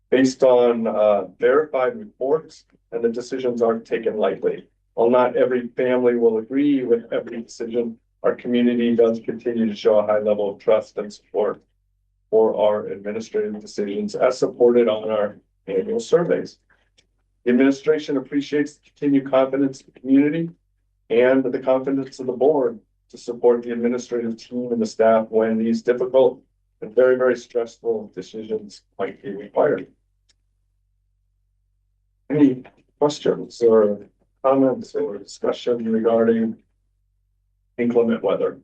based on verified reports, and the decisions aren't taken lightly. While not every family will agree with every decision, our community does continue to show a high level of trust and support for our administrative decisions as supported on our annual surveys. The administration appreciates the continued confidence in the community and the confidence of the board to support the administrative team and the staff when these difficult and very, very stressful decisions might be required. Any questions or comments or discussion regarding inclement weather?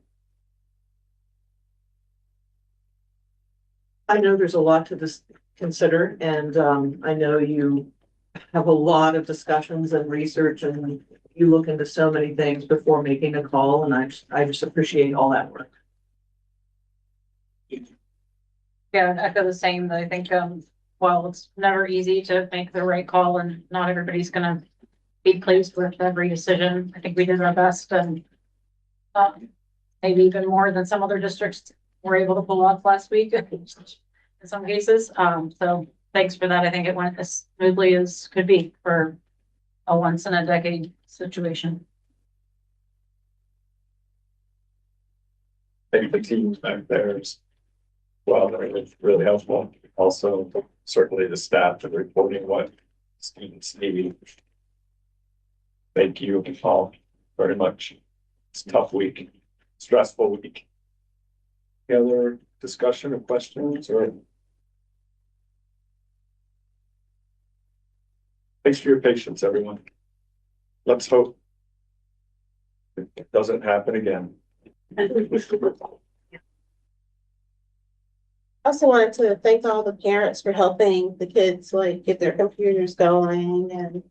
I know there's a lot to consider, and I know you have a lot of discussions and research, and you look into so many things before making a call, and I just appreciate all that work. Yeah, and echo the same. I think, while it's never easy to make the right call and not everybody's gonna be pleased with every decision, I think we did our best, and maybe even more than some other districts were able to pull off last week in some cases. So thanks for that. I think it went as smoothly as could be for a once in a decade situation. Thank the teams back there as well. That was really helpful. Also, certainly the staff and reporting what students need. Thank you all very much. It's a tough week, stressful week. Any other discussion or questions or? Thanks for your patience, everyone. Let's hope it doesn't happen again. I also wanted to thank all the parents for helping the kids like get their computers going and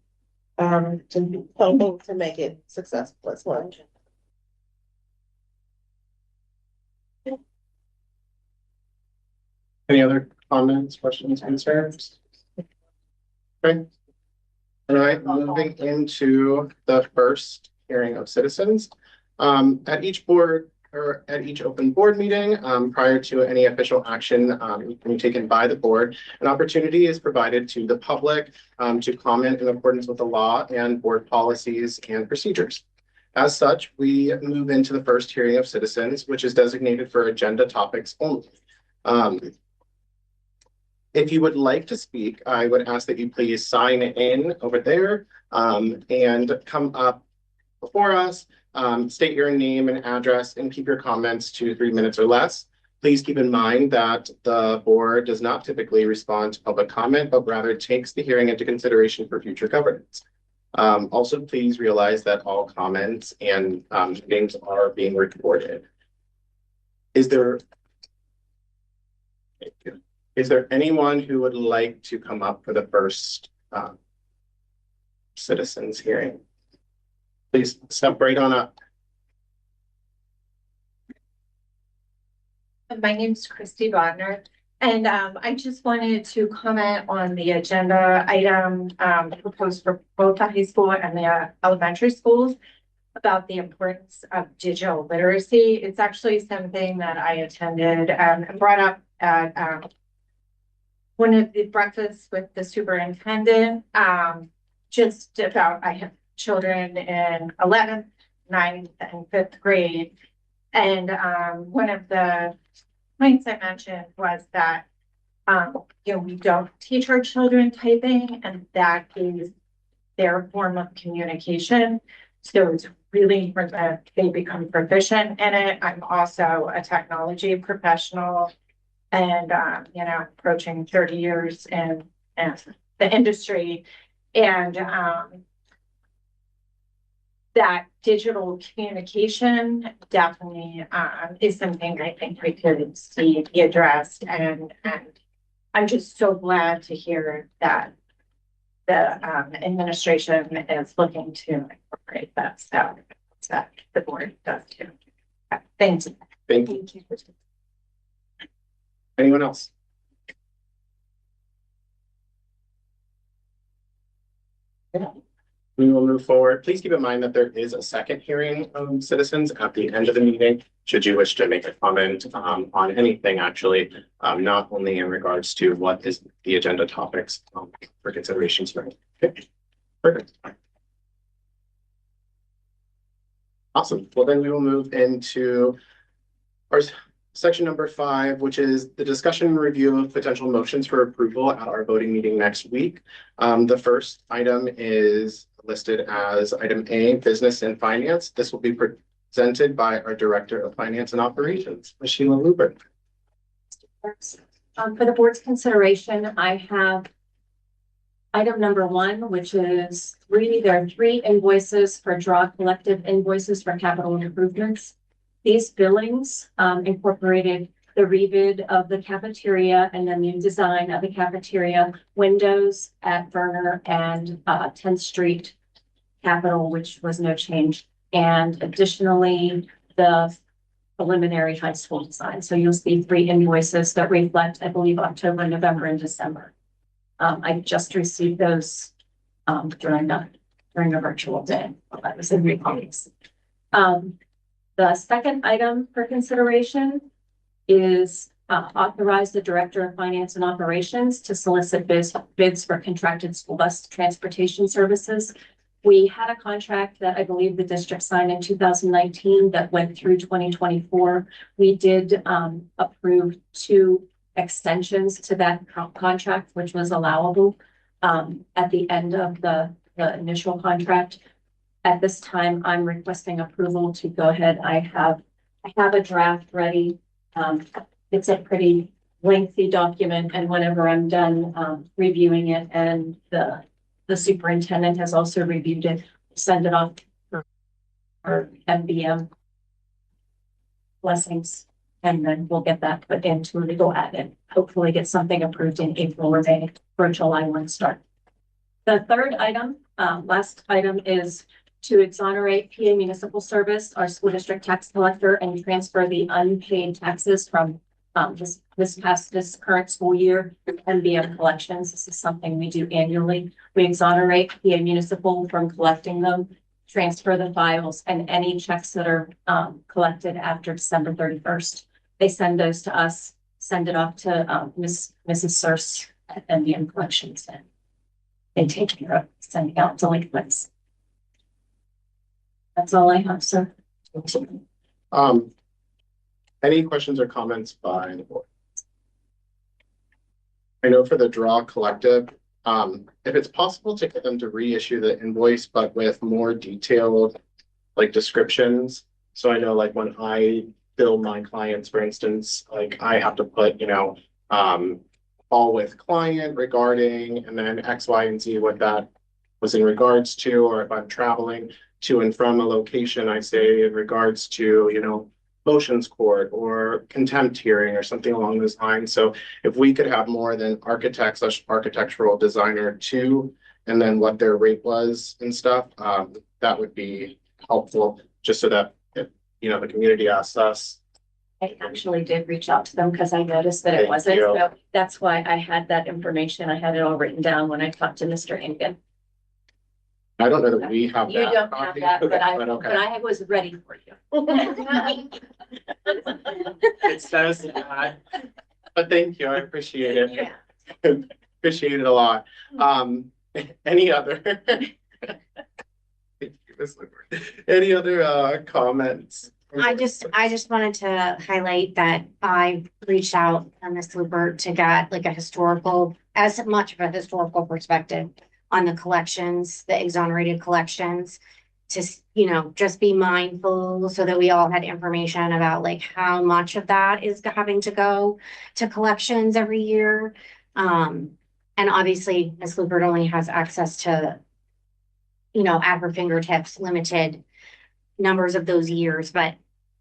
to helping to make it successful as well. Any other comments, questions, concerns? Okay. All right, moving into the first hearing of citizens. At each board or at each open board meeting, prior to any official action being taken by the board, an opportunity is provided to the public to comment in accordance with the law and board policies and procedures. As such, we move into the first hearing of citizens, which is designated for agenda topics only. If you would like to speak, I would ask that you please sign in over there and come up before us, state your name and address, and keep your comments to 3 minutes or less. Please keep in mind that the board does not typically respond to public comment, but rather takes the hearing into consideration for future governance. Also, please realize that all comments and meetings are being recorded. Is there anyone who would like to come up for the first citizens hearing? Please step right on up. My name's Christy Bodnar, and I just wanted to comment on the agenda item proposed for both the high school and the elementary schools about the importance of digital literacy. It's actually something that I attended and brought up at one of the breakfasts with the superintendent. Just about, I have children in 11th, 9th, and 5th grade. And one of the points I mentioned was that we don't teach our children typing, and that is their form of communication. So it's really important that they become proficient in it. I'm also a technology professional and approaching 30 years in the industry. And that digital communication definitely is something I think we could see be addressed. And I'm just so glad to hear that the administration is looking to incorporate that. So that the board does too. Thank you. Thank you. Anyone else? Yeah. We will move forward. Please keep in mind that there is a second hearing of citizens at the end of the meeting. Should you wish to make a comment on anything, actually, not only in regards to what is the agenda topics for consideration tonight. Okay, perfect. Awesome. Well, then we will move into our section number 5, which is the discussion and review of potential motions for approval at our voting meeting next week. The first item is listed as item A, business and finance. This will be presented by our Director of Finance and Operations, Sheila Luber. For the board's consideration, I have item number 1, which is there are 3 invoices for draw collective invoices for capital improvements. These billings incorporated the rebid of the cafeteria and then the design of the cafeteria windows at Verner and 10th Street Capitol, which was no change. And additionally, the preliminary high school design. So you'll see 3 invoices that reflect, I believe, October, November, and December. I just received those during a virtual day. That was in recalls. The second item for consideration is authorize the Director of Finance and Operations to solicit bids for contracted school bus transportation services. We had a contract that I believe the district signed in 2019 that went through 2024. We did approve 2 extensions to that contract, which was allowable at the end of the initial contract. At this time, I'm requesting approval to go ahead. I have a draft ready. It's a pretty lengthy document, and whenever I'm done reviewing it, and the superintendent has also reviewed it, send it off for MBM blessings, and then we'll get that put into a legal ad and hopefully get something approved in April or May for a July 1 start. The third item, last item, is to exonerate PA Municipal Service, our school district tax collector, and transfer the unpaid taxes from this current school year MBM collections. This is something we do annually. We exonerate PA Municipal from collecting them, transfer the files, and any checks that are collected after December 31st. They send those to us, send it off to Mrs. Surse at MBM Collections, and they take care of sending out delinquents. That's all I have, sir. Any questions or comments by the board? I know for the draw collective, if it's possible to get them to reissue the invoice, but with more detailed descriptions. So I know when I bill my clients, for instance, I have to put, all with client regarding, and then X, Y, and Z, what that was in regards to, or if I'm traveling to and from a location, I say in regards to, motions court or contempt hearing or something along those lines. So if we could have more than architectural designer 2, and then what their rate was and stuff, that would be helpful, just so that if, the community asks us, I actually did reach out to them because I noticed that it Thank wasn't, you. so that's why I had that information. I had it all written down when I talked to Mr. Ingan. I don't know that we have You that. don't have copy. that, but Okay, I was ready for you. It says that. But thank you, I appreciate it. Yeah. Appreciate it a lot. Any other? Any other comments? I just wanted to highlight that I reached out on Ms. Lubert to get like a historical, as much of a historical perspective on the collections, the exonerated collections. To, you know, just be mindful so that we all had information about like how much of that is having to go to collections every year. And obviously Ms. Lubert only has access to, you know, at her fingertips, limited numbers of those years, but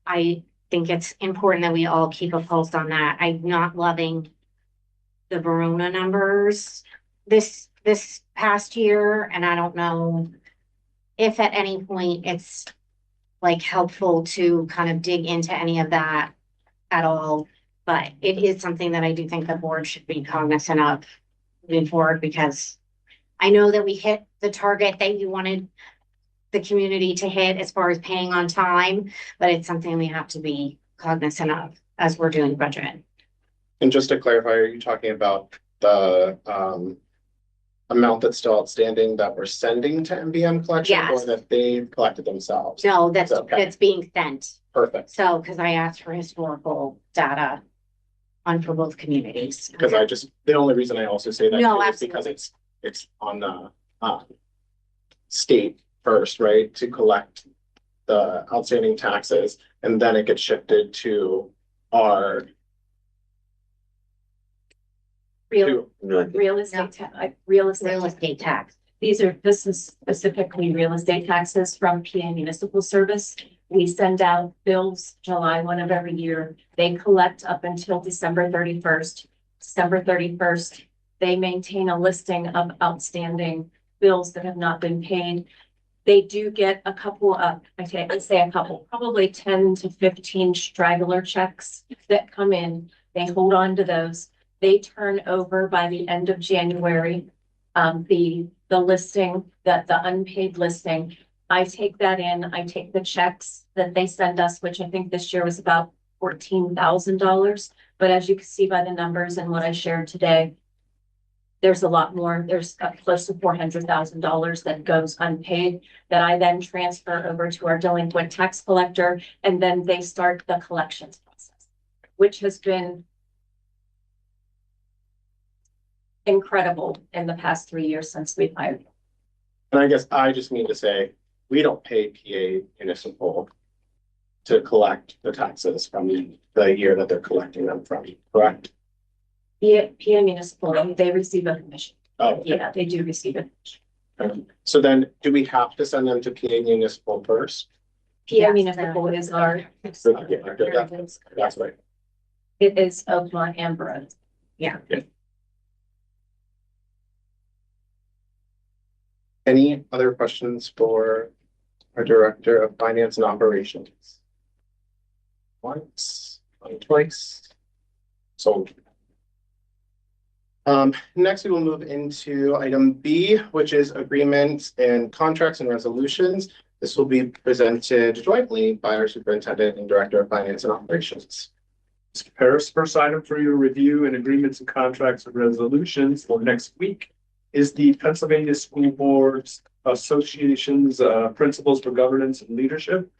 I think it's important that we all keep a pulse on that. I'm not loving the Verona numbers this past year, and I don't know if at any point it's like helpful to kind of dig into any of that at all. But it is something that I do think the board should be cognizant of moving forward, because I know that we hit the target that you wanted the community to hit as far as paying on time, but it's something we have to be cognizant of as we're doing budget. And just to clarify, are you talking about the amount that's still outstanding that we're sending to MBM collection, Yes. or that they've collected themselves? No, that's Okay. that's being sent. Perfect, So, because I asked for historical data on for both communities. because the only reason I also say that No, too is absolutely. because it's on the state first, right, to collect the outstanding taxes, and then it gets shifted to our Real No. estate Real estate tax. This is specifically real estate taxes from PA Municipal Service. We send out bills July 1 of every year. They collect up until December 31st. December 31st, they maintain a listing of outstanding bills that have not been paid. They do get a couple of, I say a couple, probably 10 to 15 straggler checks that come in. They hold on to those. They turn over by the end of January, the listing, the unpaid listing. I take that in, I take the checks that they send us, which I think this year was about $14,000. But as you can see by the numbers and what I shared today, there's a lot more. There's close to $400,000 that goes unpaid that I then transfer over to our delinquent tax collector, and then they start the collections process, which has been incredible in the past 3 years since we've hired. And I guess I just mean to say, we don't pay PA Municipal to collect the taxes from the year that they're collecting them from, correct? PA Municipal, they receive a commission. Oh, okay. Yeah, they do receive a commission. So then do we have to send them to PA Municipal first? PA Municipal is our. That's right. It is Oakmont and Burroughs. Yeah. Any other questions for our Director of Finance and Operations? Once, twice. So next we will move into item B, which is agreements and contracts and resolutions. This will be presented jointly by our Superintendent and Director of Finance and Operations. Mr. Paris, first item for your review and agreements and contracts and resolutions for next week is the Pennsylvania School Boards Association's Principles for Governance and Leadership.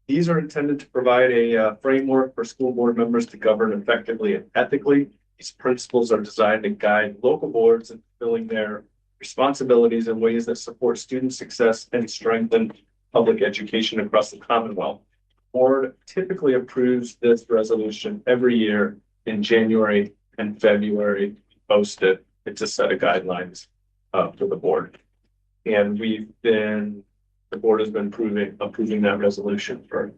These are intended to provide a framework for school board members to govern effectively and ethically. These principles are designed to guide local boards in fulfilling their responsibilities in ways that support student success and strengthen public education across the Commonwealth. The board typically approves this resolution every year in January and February. Post it. It's a set of guidelines for the board. And the board has been approving that resolution for,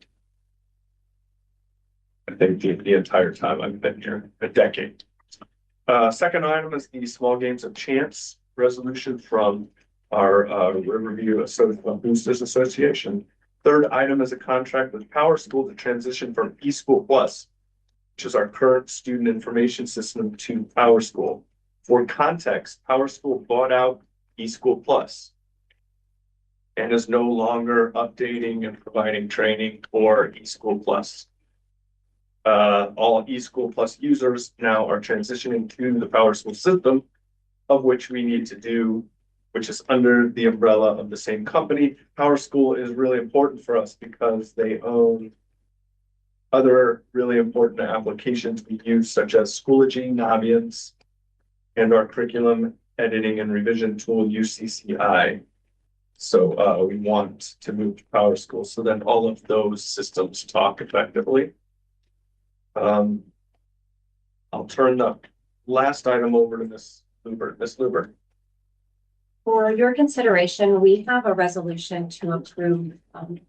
I think, the entire time I've been here, a decade. Second item is the Small Games of Chance resolution from our Riverview Boosters Association. Third item is a contract with Power School to transition from eSchool Plus which is our current student information system, to PowerSchool. For context, PowerSchool bought out eSchool Plus and is no longer updating and providing training for eSchool Plus. All eSchool Plus users now are transitioning to the PowerSchool system, of which we need to do, which is under the umbrella of the same company. PowerSchool is really important for us because they own other really important applications we use, such as Schoology, Naviance, and our curriculum editing and revision tool, UCCI. So we want to move to PowerSchool so then all of those systems talk effectively. I'll turn the last item over to Ms. Luber. Ms. Luber. For your consideration, we have a resolution to approve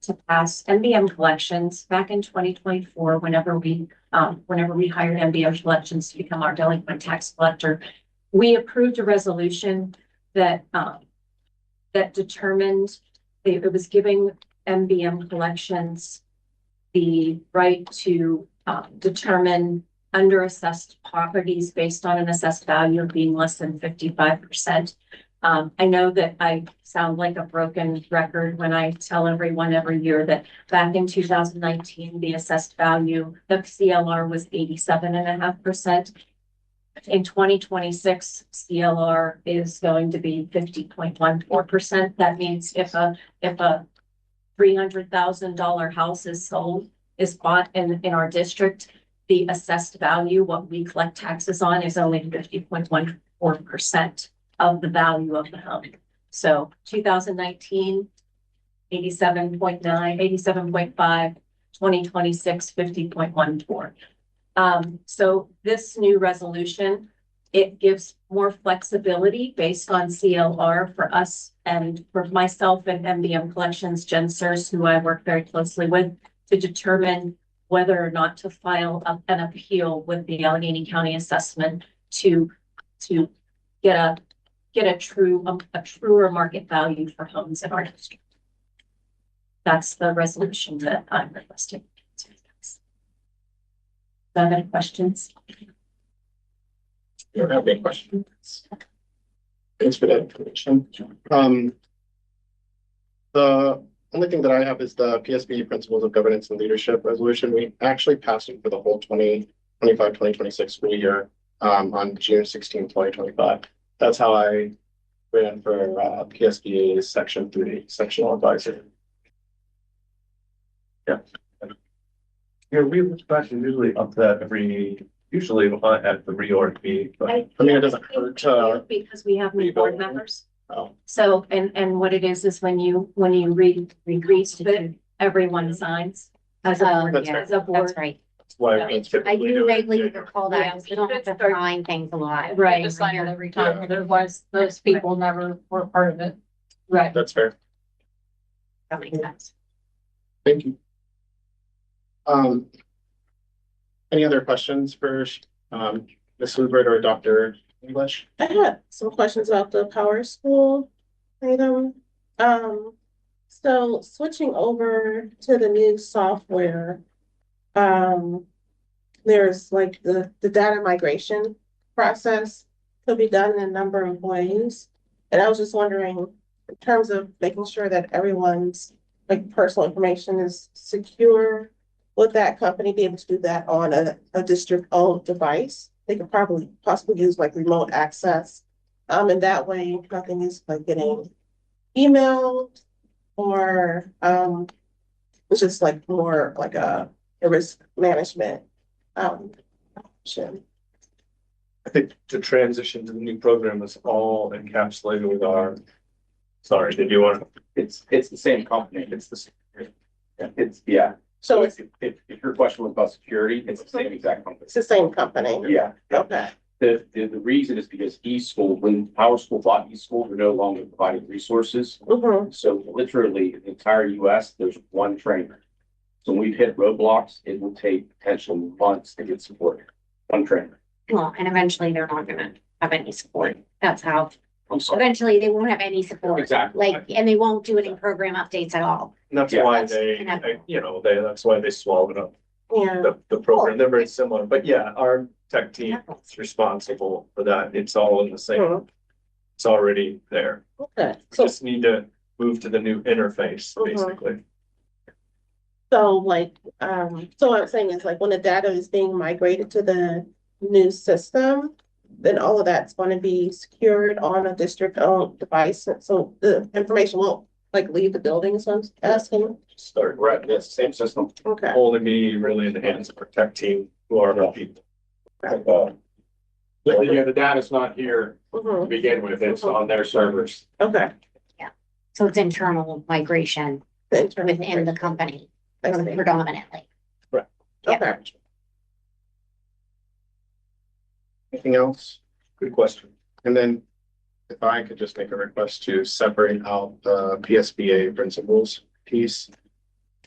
to pass MBM collections back in 2024, whenever we hired MBM collections to become our delinquent tax collector. We approved a resolution that determined it was giving MBM collections the right to determine under-assessed properties based on an assessed value of being less than 55%. I know that I sound like a broken record when I tell everyone every year that back in 2019, the assessed value, the CLR was 87.5%. In 2026, CLR is going to be 50.14%. That means if a $300,000 house is bought in our district, the assessed value, what we collect taxes on, is only 50.14% of the value of the home. So 2019, 87.9, 87.5, 2026, 50.14. So this new resolution, it gives more flexibility based on CLR for us and for myself and MBM Collections, Jen Sears, who I work very closely with, to determine whether or not to file an appeal with the Allegheny County Assessment to get a truer market value for homes in our district. That's the resolution that I'm requesting. Do you have any questions? You don't have any questions? Thanks for that information. The only thing that I have is the PSB Principles of Governance and Leadership Resolution. We actually passed it for the whole 2025-2026 school year on June 16, 2025. That's how I ran for PSBA's Section 3 sectional advisor. Yeah. Yeah, we usually up that usually at the reorg meeting, but I mean, it doesn't hurt to because we have new board members. Oh. So, and what it is when you re-grease it, everyone signs as a board. That's As a board. That's right. that's why Yeah. we I typically do do vaguely it. recall that, because we don't have to find things a lot. Right. Just sign it every time. Otherwise, those people never were part of it. Right. That's fair. That makes sense. Thank you. Any other questions for Ms. Lubert or Dr. English? I had some questions about the PowerSchool item. So switching over to the new software, there's like the data migration process could be done in a number of ways. And I was just wondering, in terms of making sure that everyone's like personal information is secure, would that company be able to do that on a district-owned device? They could possibly use like remote access. And that way nothing is like getting emailed or it's just like more like a risk management option. I think the transition to the new program is all encapsulated with our, sorry, did you want to? It's the same company. So If your question was about security, it's the same exact company. it's the same company. Yeah. Okay. The reason is because eSchool, when PowerSchool bought eSchool, they're no longer providing resources. Mm-hmm. So literally in the entire US, there's one trainer. So when we've hit roadblocks, it will take potential months to get support. One trainer. Well, and eventually they're not gonna have any support. That's how, I'm sorry. eventually they won't have any support. Exactly. Like, and they won't do any program updates at all. And that's Yeah, why that's they, inevitable. that's why they swallowed up Yeah, the program, they're very similar, but yeah, our tech team is responsible for that. It's all in the same. Mhm. It's already there. okay. We So, just need to move to the new interface, Mhm. basically. so what I'm saying is like when the data is being migrated to the new system, then all of that's going to be secured on a district-owned device. So the information won't like leave the building, so I'm asking. Start right, that's the same system. Okay. Only be really in the hands of our tech team who are our people. The data's not here to Mhm. begin with, it's on their servers. Okay. So it's internal migration The internet. within the company I see. predominantly. Okay. Anything else? Good question. And then if I could just make a request to separate out the PSBA principles piece.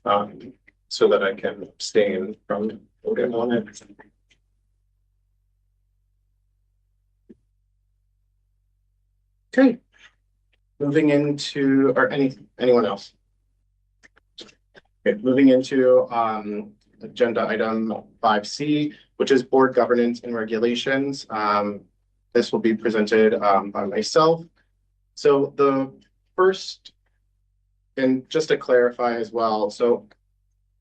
So that I can abstain from voting on it. Okay. Moving into, or anyone else? Okay, moving into agenda item 5C, which is board governance and regulations. This will be presented by myself. So the first, and just to clarify as well, so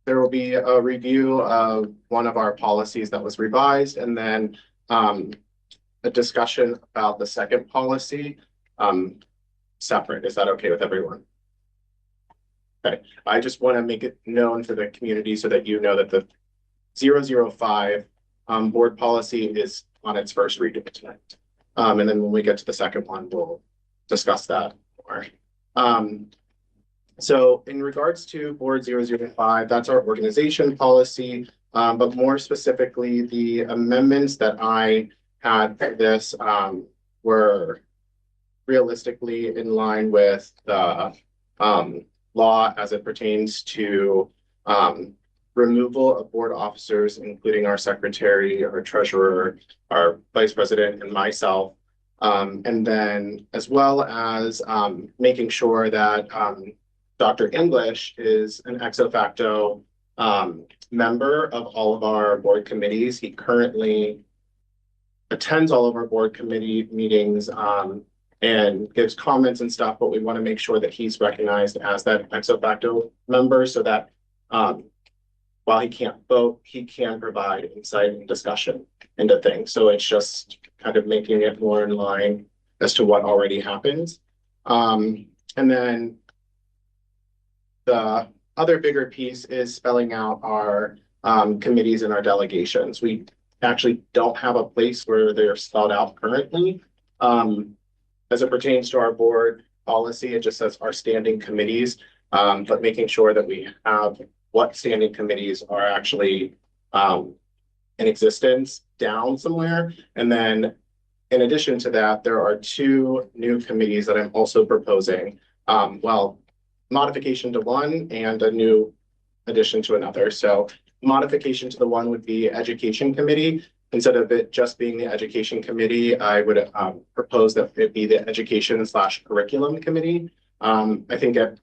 there will be a review of one of our policies that was revised, and then a discussion about the second policy separate. Is that okay with everyone? Okay, I just want to make it known to the community so that you know that the 005 board policy is on its first reading tonight. And then when we get to the second one, we'll discuss that more. So in regards to board 005, that's our organization policy, but more specifically, the amendments that I had for this were realistically in line with the law as it pertains to removal of board officers, including our secretary, our treasurer, our vice president, and myself. And then as well as making sure that Dr. English is an ex officio member of all of our board committees. He currently attends all of our board committee meetings and gives comments and stuff, but we want to make sure that he's recognized as that ex officio member so that while he can't vote, he can provide insight and discussion into things. So it's just kind of making it more in line as to what already happens. And then the other bigger piece is spelling out our committees and our delegations. We actually don't have a place where they're spelled out currently. As it pertains to our board policy, it just says our standing committees, but making sure that we have what standing committees are actually in existence down somewhere. And then in addition to that, there are two new committees that I'm also proposing. Well, modification to one and a new addition to another. So modification to the one would be education committee. Instead of it just being the education committee, I would propose that it be the education/curriculum committee. I think it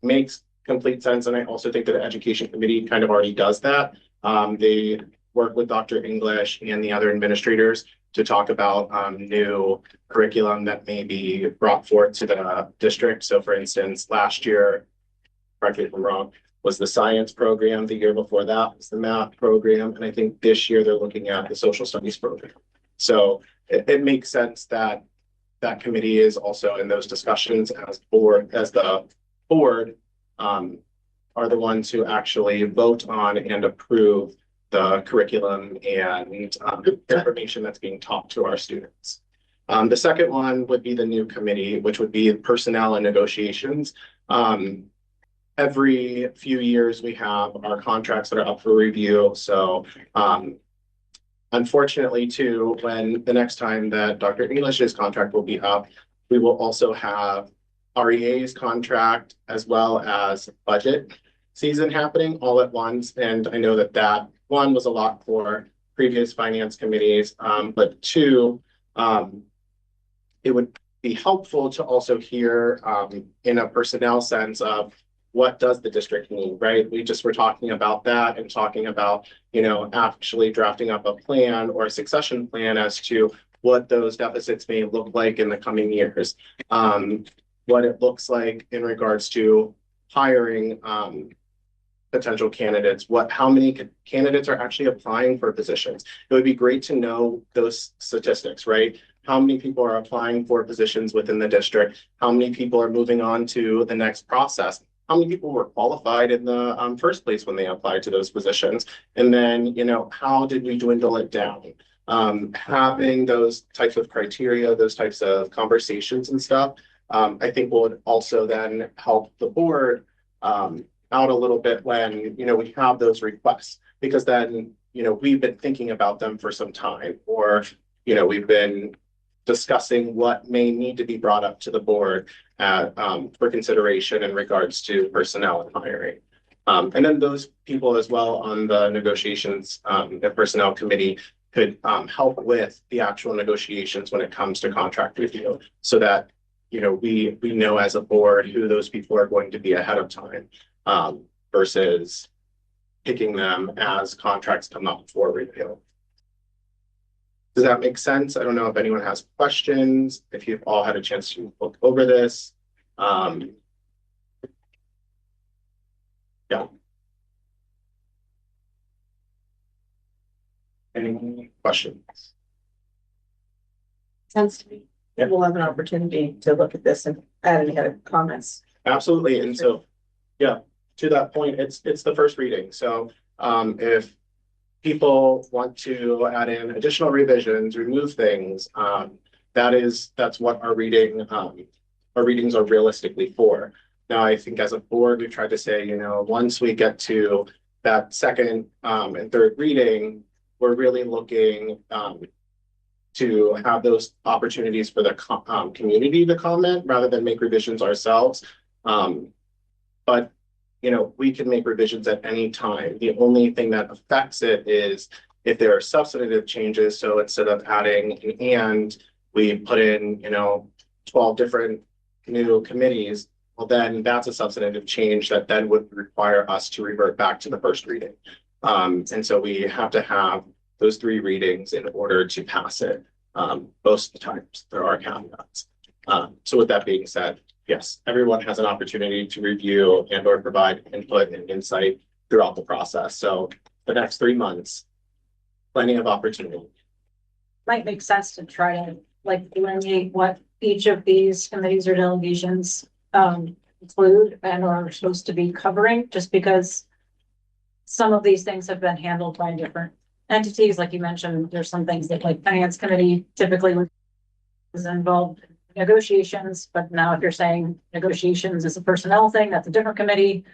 makes complete sense. And I also think that the education committee kind of already does that. They work with Dr. English and the other administrators to talk about new curriculum that may be brought forth to the district. So for instance, last year, correct me if I'm wrong, was the science program. The year before that was the math program. And I think this year they're looking at the social studies program. So it makes sense that that committee is also in those discussions as the board are the ones who actually vote on and approve the curriculum and information that's being taught to our students. The second one would be the new committee, which would be personnel and negotiations. Every few years we have our contracts that are up for review. So unfortunately too, when the next time that Dr. English's contract will be up, we will also have REA's contract as well as budget season happening all at once. And I know that that one was a lot for previous finance committees, but two, it would be helpful to also hear in a personnel sense of what does the district need, right? We just were talking about that and talking about, you know, actually drafting up a plan or a succession plan as to what those deficits may look like in the coming years. What it looks like in regards to hiring potential candidates, how many candidates are actually applying for positions. It would be great to know those statistics, right? How many people are applying for positions within the district? How many people are moving on to the next process? How many people were qualified in the first place when they applied to those positions? And then, you know, how did we dwindle it down? Having those types of criteria, those types of conversations and stuff, I think would also then help the board out a little bit when, you know, we have those requests, because then, you know, we've been thinking about them for some time, or, you know, we've been discussing what may need to be brought up to the board for consideration in regards to personnel and hiring. And then those people as well on the negotiations, the personnel committee could help with the actual negotiations when it comes to contract review, so that, you know, we know as a board who those people are going to be ahead of time, versus picking them as contracts come up for review. Does that make sense? I don't know if anyone has questions, if you've all had a chance to look over this. Yeah. Any questions? Sounds to me. Yeah. We'll have an opportunity to look at this and add any other comments. Absolutely. And so, yeah, to that point, it's the first reading. So if people want to add in additional revisions, remove things, that's what our readings are realistically for. Now, I think as a board, we've tried to say, you know, once we get to that second and third reading, we're really looking to have those opportunities for the community to comment rather than make revisions ourselves. But, you know, we can make revisions at any time. The only thing that affects it is if there are substantive changes. So instead of adding an and, we put in, you know, 12 different new committees, well, then that's a substantive change that then would require us to revert back to the first reading. And so we have to have those 3 readings in order to pass it. Most of the times there are caveats. So with that being said, yes, everyone has an opportunity to review and or provide input and insight throughout the process. So the next 3 months, plenty of opportunity. Might make sense to try to like delineate what each of these committees or delegations include and are supposed to be covering, just because some of these things have been handled by different entities. Like you mentioned, there's some things that like finance committee typically is involved in negotiations, but now if you're saying negotiations is a personnel thing, that's a different committee.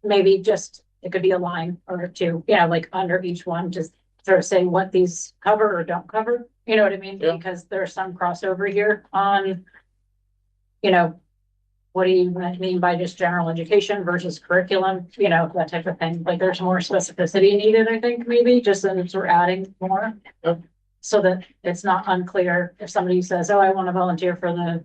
Maybe just, it could be a line or 2, you know, like under each one, just sort of say what these cover or don't cover, you know what I mean? Yeah. Because there's some crossover here on, you know, what do you mean by just general education versus curriculum, you know, that type of thing. Like there's more specificity needed, I think, maybe just as we're adding more. Yep. So that it's not unclear if somebody says, oh, I want to volunteer for the,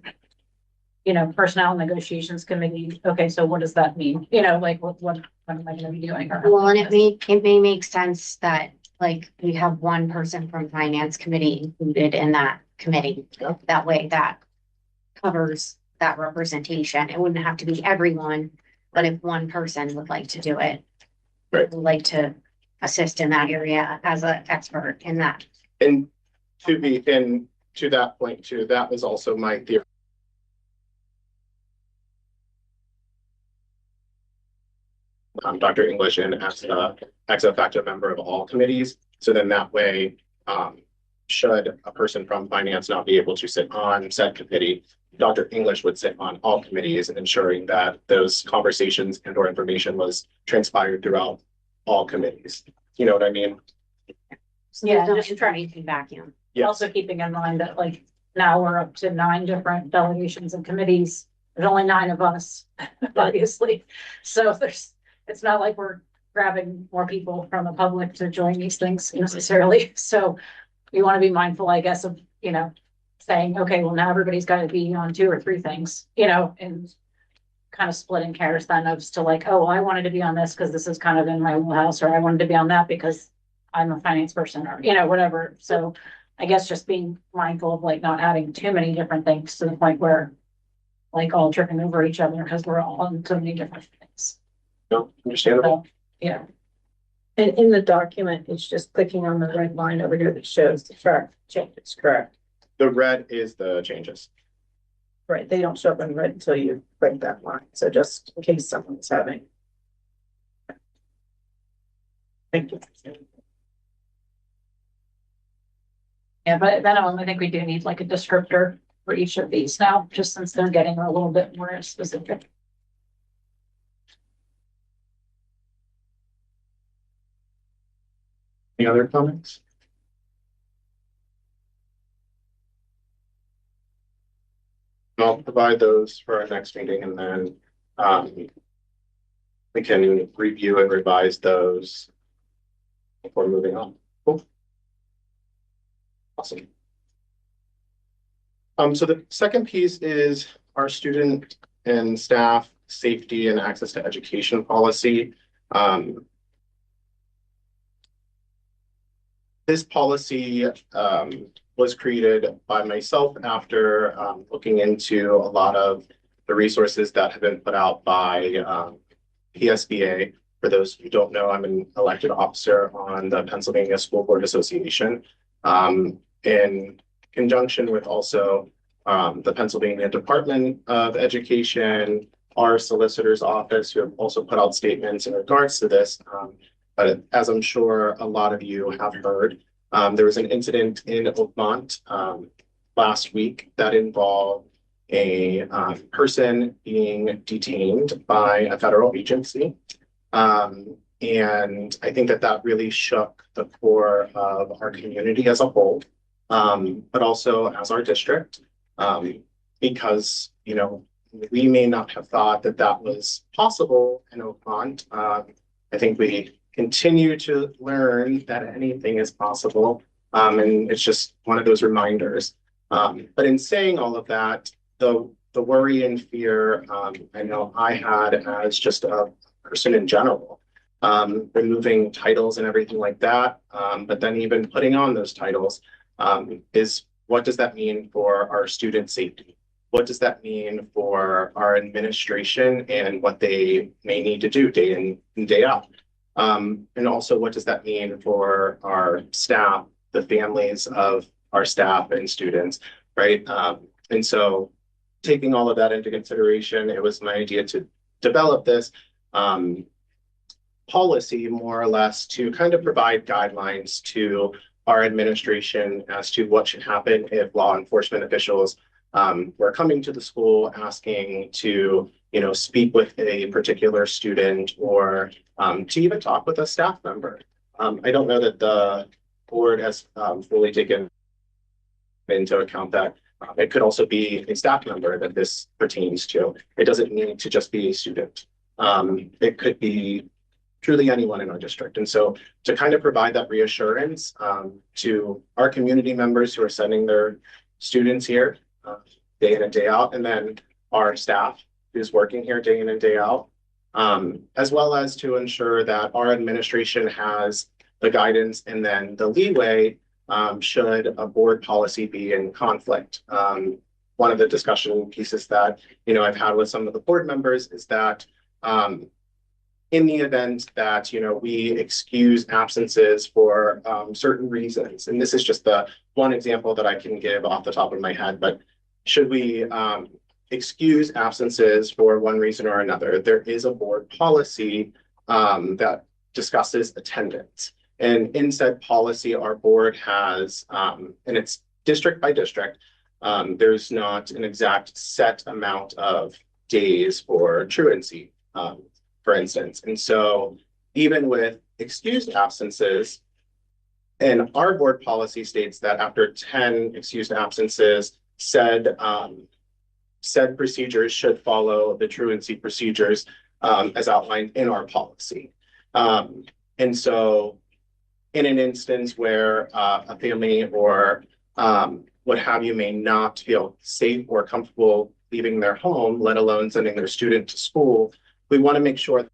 you know, personnel negotiations committee. Okay, so what does that mean? You know, like what am I gonna be doing? Well, and it may make sense that like we have one person from finance committee included in that committee. Yep. That way that covers that representation. It wouldn't have to be everyone, but if one person would like to do it. Right. Would like to assist in that area as an expert in that. And to that point too, that was also my theory. Dr. English in as the ex officio member of all committees. So then that way, should a person from finance not be able to sit on said committee, Dr. English would sit on all committees and ensuring that those conversations and or information was transpired throughout all committees. You know what I mean? So Yeah, there's no just try- information vacuum. Yes. Also keeping in mind that like now we're up to 9 different delegations and committees. There's only 9 of us, obviously. So it's not like we're grabbing more people from the public to join these things necessarily. So we want to be mindful, I guess, of, you know, saying, okay, well now everybody's got to be on 2 or 3 things, you know, and kind of splitting hairs then of still like, oh, I wanted to be on this because this is kind of in my wheelhouse, or I wanted to be on that because I'm a finance person, or, you know, whatever. So I guess just being mindful of like not adding too many different things to the point where like all tripping over each other because we're all on so many different things. No, understandable. So, yeah. And in the document, it's just clicking on the red line over here that shows the track changes, correct? The red is the changes. Right, they don't show up in red until you break that line, so just in case someone's having. Thank you. Yeah, but then I think we do need like a descriptor for each of these now, just since they're getting a little bit more specific. Any other comments? I'll provide those for our next meeting, and then we can review and revise those before moving on. Cool. Awesome. So the second piece is our student and staff safety and access to education policy. This policy was created by myself after looking into a lot of the resources that have been put out by PSBA. For those who don't know, I'm an elected officer on the Pennsylvania School Board Association, in conjunction with also the Pennsylvania Department of Education, our solicitor's office, who have also put out statements in regards to this. But as I'm sure a lot of you have heard, there was an incident in Oakmont last week that involved a person being detained by a federal agency. And I think that that really shook the core of our community as a whole, but also as our district, because, you know, we may not have thought that that was possible in Oakmont. I think we continue to learn that anything is possible. And it's just one of those reminders. But in saying all of that, the worry and fear, I know I had as just a person in general, removing titles and everything like that. But then even putting on those titles, is what does that mean for our student safety? What does that mean for our administration and what they may need to do day in and day out? And also, what does that mean for our staff, the families of our staff and students, right? And so taking all of that into consideration, it was my idea to develop this policy more or less to kind of provide guidelines to our administration as to what should happen if law enforcement officials were coming to the school asking to, you know, speak with a particular student or to even talk with a staff member. I don't know that the board has fully taken into account that it could also be a staff member that this pertains to. It doesn't need to just be a student. It could be truly anyone in our district. And so to kind of provide that reassurance to our community members who are sending their students here day in and day out, and then our staff who's working here day in and day out, as well as to ensure that our administration has the guidance and then the leeway should a board policy be in conflict. One of the discussion pieces that, you know, I've had with some of the board members is that in the event that, you know, we excuse absences for certain reasons, and this is just the one example that I can give off the top of my head, but should we excuse absences for one reason or another, there is a board policy that discusses attendance. And in said policy, our board has, and it's district by district, there's not an exact set amount of days for truancy, for instance. And so even with excused absences, and our board policy states that after 10 excused absences, said procedures should follow the truancy procedures as outlined in our policy. And so in an instance where a family or what have you may not feel safe or comfortable leaving their home, let alone sending their student to school. We want to make sure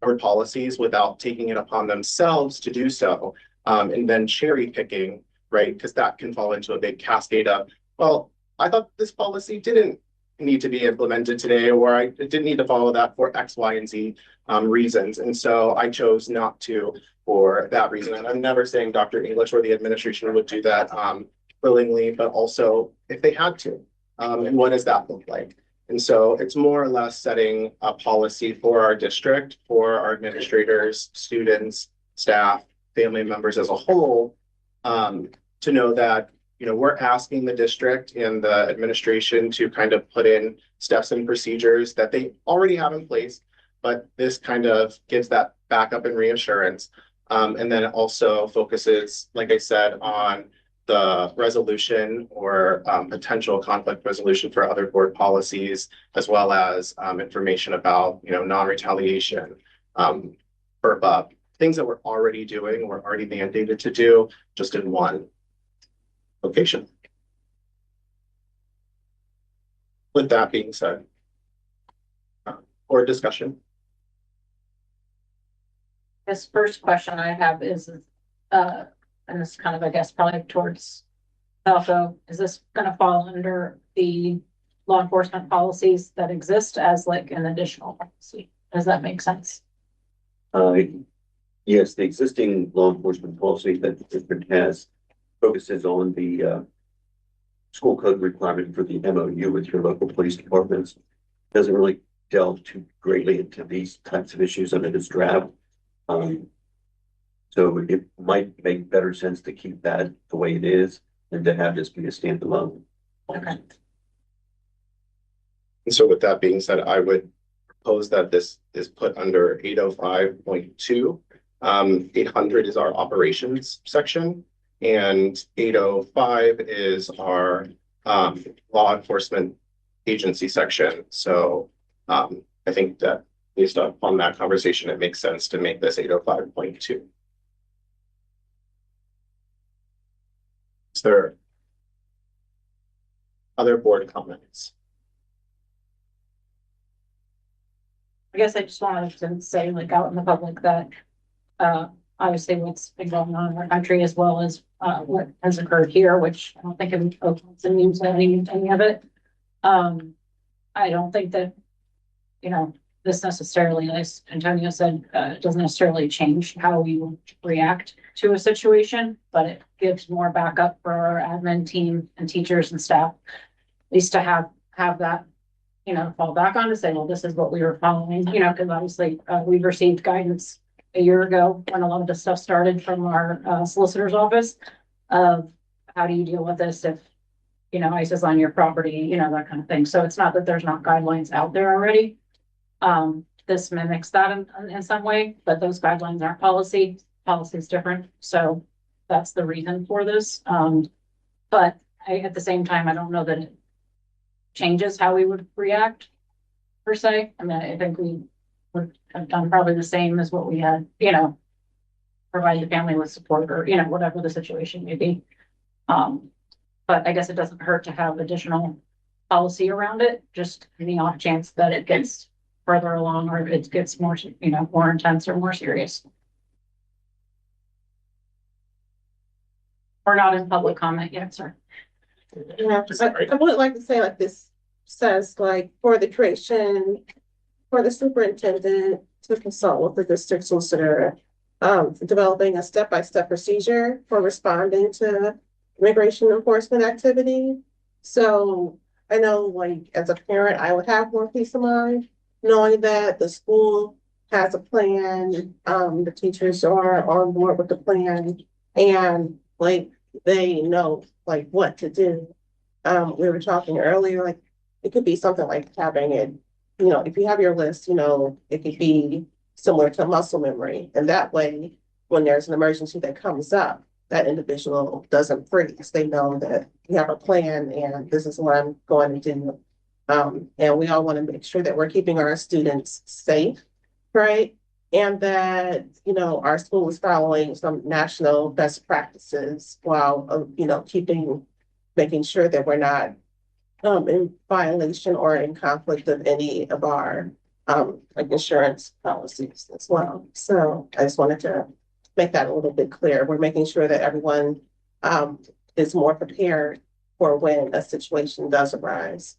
our policies without taking it upon themselves to do so, and then cherry picking, right? Because that can fall into a big cascade of, well, I thought this policy didn't need to be implemented today, or I didn't need to follow that for X, Y, and Z reasons. And so I chose not to for that reason. And I'm never saying Dr. English or the administration would do that willingly, but also if they had to. And what does that look like? And so it's more or less setting a policy for our district, for our administrators, students, staff, family members as a whole, to know that, you know, we're asking the district and the administration to kind of put in steps and procedures that they already have in place, but this kind of gives that backup and reassurance. And then it also focuses, like I said, on the resolution or potential conflict resolution for other board policies, as well as information about, you know, non-retaliation, FERPA, things that we're already doing, we're already mandated to do, just in one location. With that being said, or discussion. This first question I have is, and this is kind of, I guess, probably towards Falco, is this gonna fall under the law enforcement policies that exist as like an additional policy? Does that make sense? Yes, the existing law enforcement policy that the district has focuses on the school code requirement for the MOU with your local police departments. Doesn't really delve too greatly into these types of issues under this draft. So it might make better sense to keep that the way it is than to have this be a standalone. Okay. And so with that being said, I would propose that this is put under 805.2. 800 is our operations section, and 805 is our law enforcement agency section. So I think that based on that conversation, it makes sense to make this 805.2. Is there other board comments? I guess I just wanted to say, like, out in the public that obviously what's been going on in our country, as well as what has occurred here, which I don't think it's immune to any of it. I don't think that, you know, this necessarily, as Antonio said, doesn't necessarily change how we will react to a situation, but it gives more backup for our admin team and teachers and staff, at least to have that, you know, fall back on to say, well, this is what we were following, you know, because obviously we've received guidance a year ago when a lot of this stuff started from our solicitor's office of how do you deal with this if, you know, ICE is on your property, you know, that kind of thing. So it's not that there's not guidelines out there already. This mimics that in some way, but those guidelines aren't policy. Policy is different. So that's the reason for this. But at the same time, I don't know that it changes how we would react per se. I mean, I think we would have done probably the same as what we had, you know, provide the family with support or, you know, whatever the situation may be. But I guess it doesn't hurt to have additional policy around it, just in the off chance that it gets further along or it gets more, you know, more intense or more serious. We're not in public comment yet, sir. Yeah, I would like to say, like, this says, like, for the creation, for the superintendent to consult with the district solicitor, developing a step-by-step procedure for responding to immigration enforcement activity. So I know, like, as a parent, I would have more peace of mind knowing that the school has a plan, the teachers are on board with the plan, and like they know like what to do. We were talking earlier, like it could be something like having it, you know, if you have your list, you know, it could be similar to muscle memory. And that way, when there's an emergency that comes up, that individual doesn't freeze. They know that you have a plan and this is what I'm going to do. And we all want to make sure that we're keeping our students safe, right? and that, you know, our school is following some national best practices while, making sure that we're not in violation or in conflict of any of our like insurance policies as well. So I just wanted to make that a little bit clear. We're making sure that everyone is more prepared for when a situation does arise.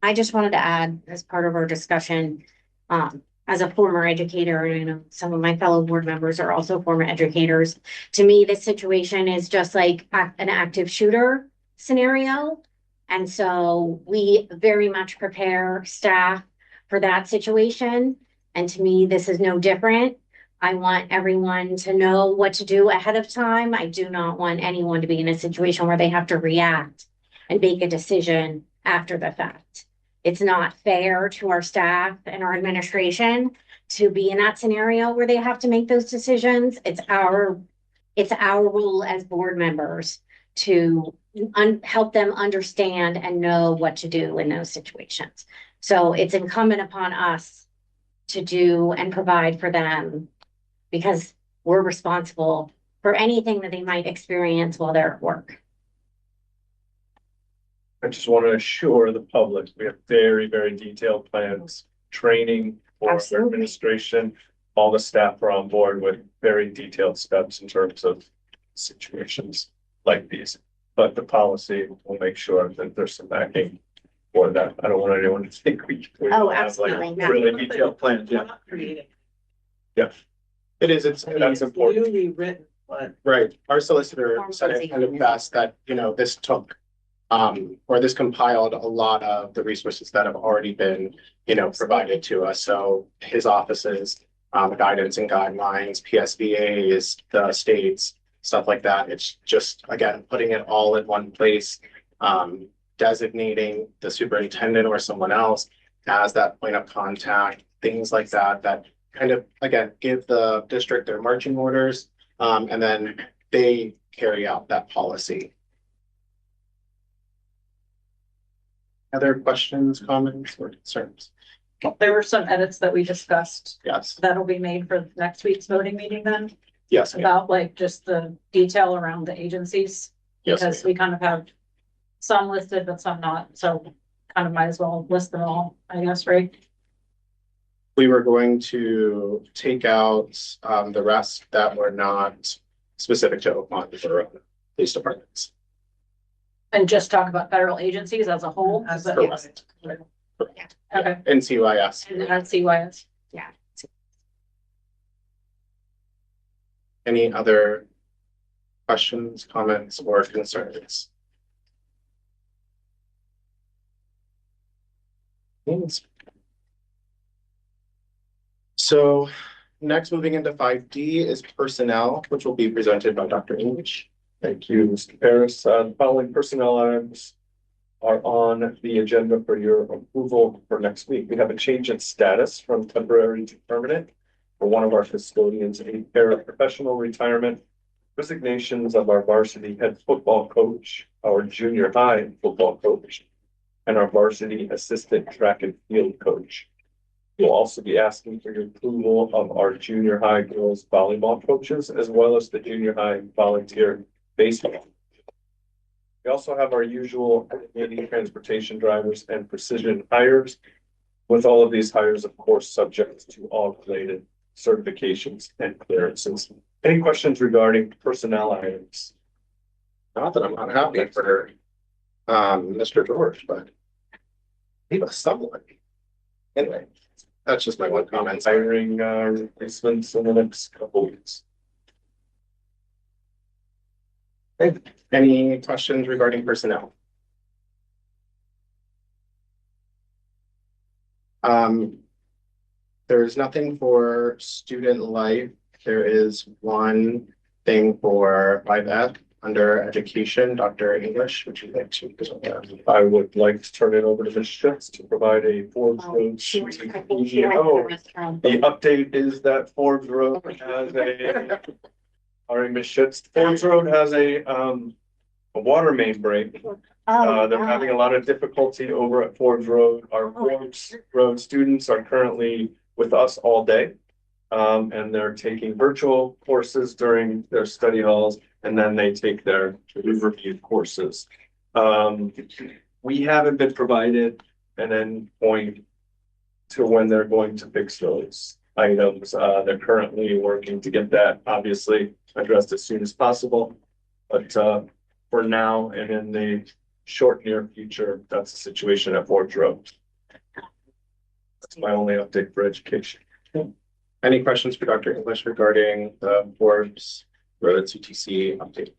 I just wanted to add, as part of our discussion, as a former educator, and I know some of my fellow board members are also former educators. To me, this situation is just like an active shooter scenario. And so we very much prepare staff for that situation. And to me, this is no different. I want everyone to know what to do ahead of time. I do not want anyone to be in a situation where they have to react and make a decision after the fact. It's not fair to our staff and our administration to be in that scenario where they have to make those decisions. It's our role as board members to help them understand and know what to do in those situations. So it's incumbent upon us to do and provide for them because we're responsible for anything that they might experience while they're at work. I just want to assure the public, we have very, very detailed plans, training for our administration. All the staff are on board with very detailed steps in terms of situations like these. But the policy will make sure that there's some backing for that. I don't want anyone to think we have like really detailed plans. Yeah. Yeah. It is, that's important. Newly written, but. Right, our solicitor said it kind of best that, you know, this took or this compiled a lot of the resources that have already been, you know, provided to us. So his office's guidance and guidelines, PSVAs, the states, stuff like that. It's just, again, putting it all in one place, designating the superintendent or someone else as that point of contact, things like that, that kind of, again, give the district their marching orders, and then they carry out that policy. Other questions, comments, or concerns? There were some edits that we discussed. Yes. That'll be made for next week's voting meeting then? Yes. About like just the detail around the agencies? Yes. Because we kind of have some listed, but some not. So kind of might as well list them all, I guess, right? We were going to take out the rest that were not specific to Oakmont or police departments. And just talk about federal agencies as a whole? As that correct. Okay. And CYS. And CYS. Yeah. Any other questions, comments, or concerns? Yes. So next, moving into 5D is personnel, which will be presented by Dr. English. Thank you, Mr. Harris. The following personnel items are on the agenda for your approval for next week. We have a change in status from temporary to permanent for one of our custodians, a paraprofessional retirement, resignations of our varsity head football coach, our junior high football coach, and our varsity assistant track and field coach. We'll also be asking for your approval of our junior high girls volleyball coaches, as well as the junior high volunteer baseball. We also have our usual transportation drivers and precision hires. With all of these hires, of course, subject to all related certifications and clearances. Any questions regarding personnel items? Not that I'm not happy for Mr. George, but he was someone. Anyway, that's just my one comment. Hiring replacements in the next couple weeks. Okay. Any questions regarding personnel? There's nothing for student life. There is one thing for 5F under education. Dr. English, would you like to present that? I would like to turn it over to Ms. Schutz to provide a Forbes Road. The update is that Forbes Road has a, sorry, Ms. Schutz, Forbes Road has a a water main break. They're having a lot of difficulty over at Forbes Road. Our Forbes Road students are currently with us all day. And they're taking virtual courses during their study halls, and then they take their Riverview courses. We haven't been provided an endpoint to when they're going to fix those items. They're currently working to get that obviously addressed as soon as possible. But for now and in the short near future, that's the situation at Forbes Road. That's my only update for education. Any questions for Dr. English regarding the Forbes Road CTC update?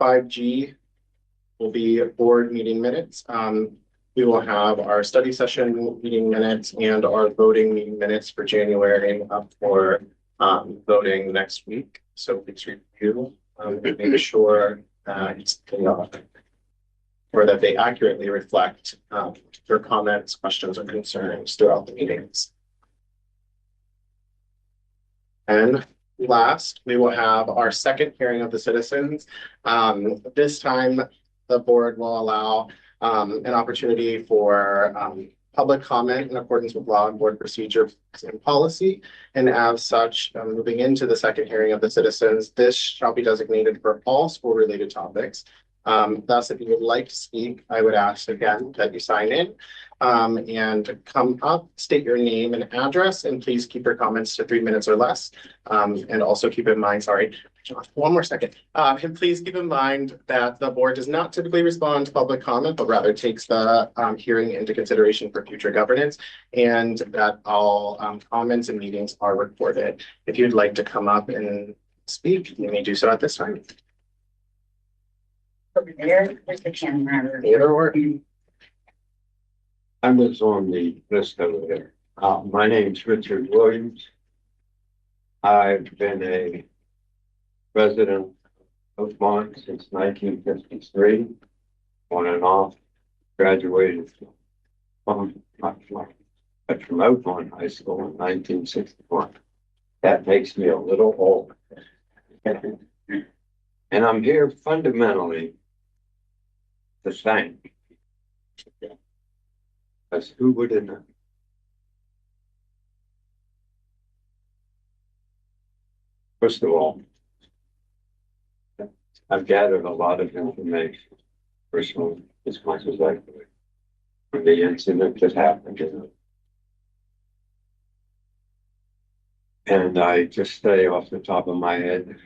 5G will be board meeting minutes. We will have our study session meeting minutes and our voting meeting minutes for January up for voting next week. So please review and make sure that or that they accurately reflect your comments, questions, or concerns throughout the meetings. And last, we will have our second hearing of the citizens. This time, the board will allow an opportunity for public comment in accordance with law and board procedure and policy. And as such, moving into the second hearing of the citizens, this shall be designated for all school-related topics. Thus, if you would like to speak, I would ask again that you sign in and come up, state your name and address, and please keep your comments to 3 minutes or less. And also keep in mind, sorry, one more second. And please keep in mind that the board does not typically respond to public comment, but rather takes the hearing into consideration for future governance, and that all comments and meetings are recorded. If you'd like to come up and speak, you may do so at this time. Over there, there's the camera. I was on the list over there. My name's Richard Williams. I've been a resident of Oakmont since 1953, on and off. Graduated from Oakmont High School in 1961. That makes me a little old. And I'm here fundamentally to thank. Because who would have known? First of all, I've gathered a lot of information, personally, as much as I could, from the incident that happened. And I just say off the top of my head,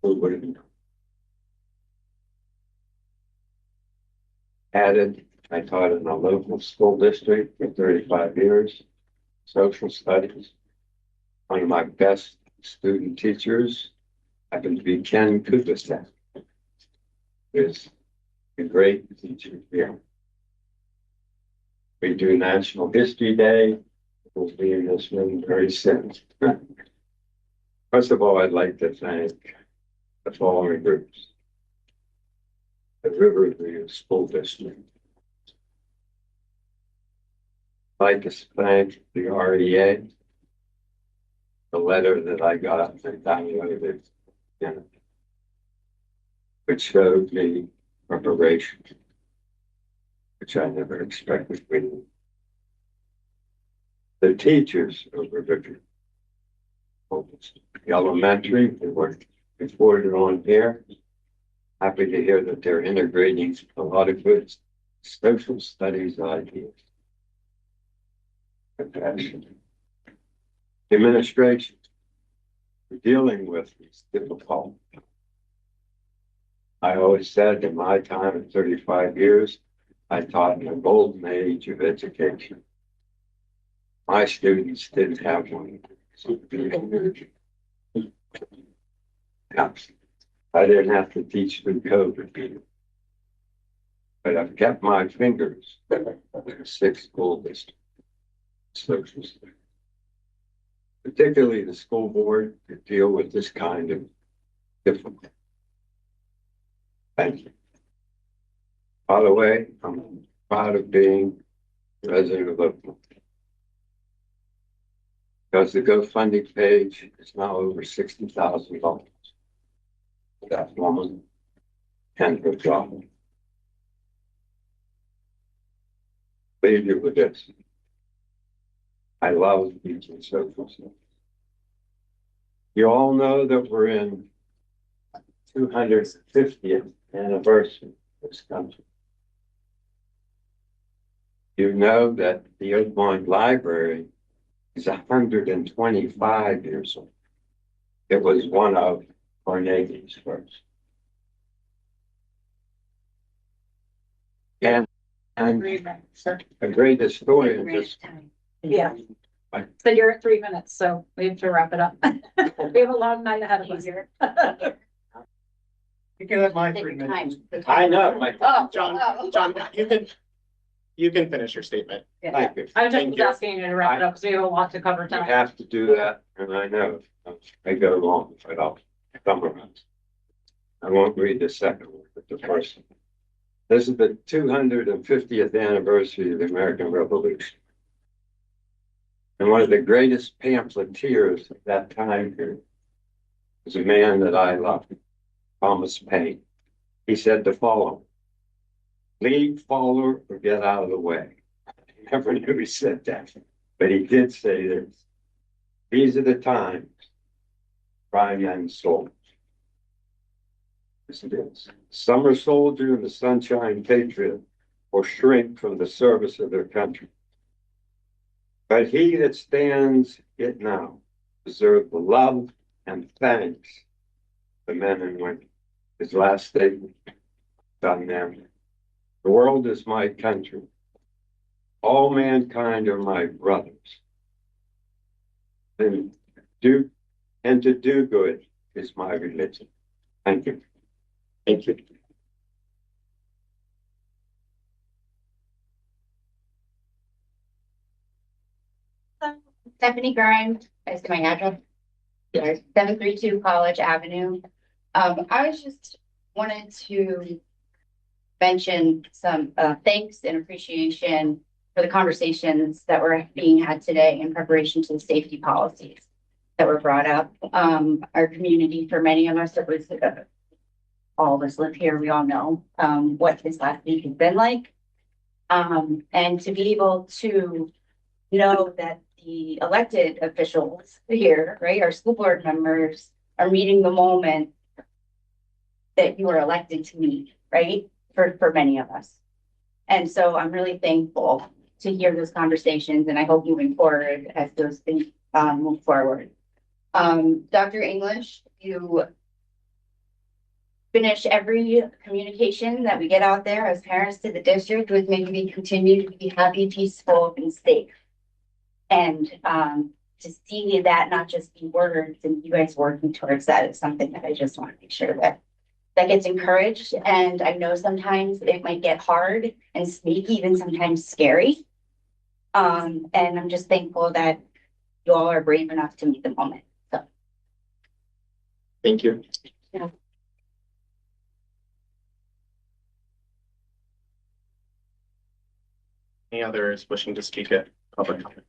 who would have known? Added, I taught in a local school district for 35 years, social studies. One of my best student teachers happened to be Ken Kupisek. Is a great teacher here. We do National History Day. We'll be in this room very soon. First of all, I'd like to thank the following groups. The Riverview School District. I'd like to thank the REA. The letter that I got and downloaded, which showed me preparation, which I never expected. The teachers of Riverview, the elementary, they were reported on here. Happy to hear that they're integrating a lot of good social studies ideas. Compassion. Administration, dealing with is difficult. I always said in my time in 35 years, I taught in the golden age of education. My students didn't have one. I didn't have to teach them code, but I've kept my fingers in 6 school districts. Social studies. Particularly the school board, to deal with this kind of difficulty. Thank you. By the way, I'm proud of being resident of Oakland. Because the GoFundMe page is now over $60,000. That woman and her job. Leave you with this. I love these social stuff. You all know that we're in 250th anniversary of this country. You know that the Oakmont Library is 125 years old. It was one of Carnegie's first. And a great historian just. Yeah. So you're at 3 minutes, so we have to wrap it up. We have a long night ahead of us. You can have my 3 minutes. I know, my. John, you can finish your statement. Thank you. I just was asking you to wrap it up because we have a lot to cover You tonight. have to do that, and I know I go long, but I'll summarize. I won't read the second one, but the first one. This is the 250th anniversary of the American Revolution. And one of the greatest pamphleteers of that time period was a man that I loved, Thomas Paine. He said the following: lead, follow, or get out of the way. I never knew he said that, but he did say this. These are the times prime young soldiers. Yes, it is. Summer soldier and the sunshine patriot will shrink from the service of their country. But he that stands it now deserves the love and thanks of the men and women. His last statement done them. The world is my country. All mankind are my brothers. And to do good is my religion. Thank you. Thank you. Stephanie Grimes, as to my address. 732 College Avenue. I was just wanted to mention some thanks and appreciation for the conversations that were being had today in preparation to the safety policies that were brought up. Our community, for many of us, it was all of us live here, we all know what this last week has been like. And to be able to know that the elected officials here, right, our school board members are meeting the moment that you are elected to meet, right, for many of us. And so I'm really thankful to hear those conversations, and I hope moving forward as those things move forward. Dr. English, you finish every communication that we get out there as parents to the district with maybe we continue to be happy, peaceful, and safe. And to see that not just be words and you guys working towards that is something that I just want to make sure that gets encouraged. And I know sometimes it might get hard and maybe even sometimes scary. And I'm just thankful that you all are brave enough to meet the moment. So thank you. Yeah. Any others wishing to speak at public comment?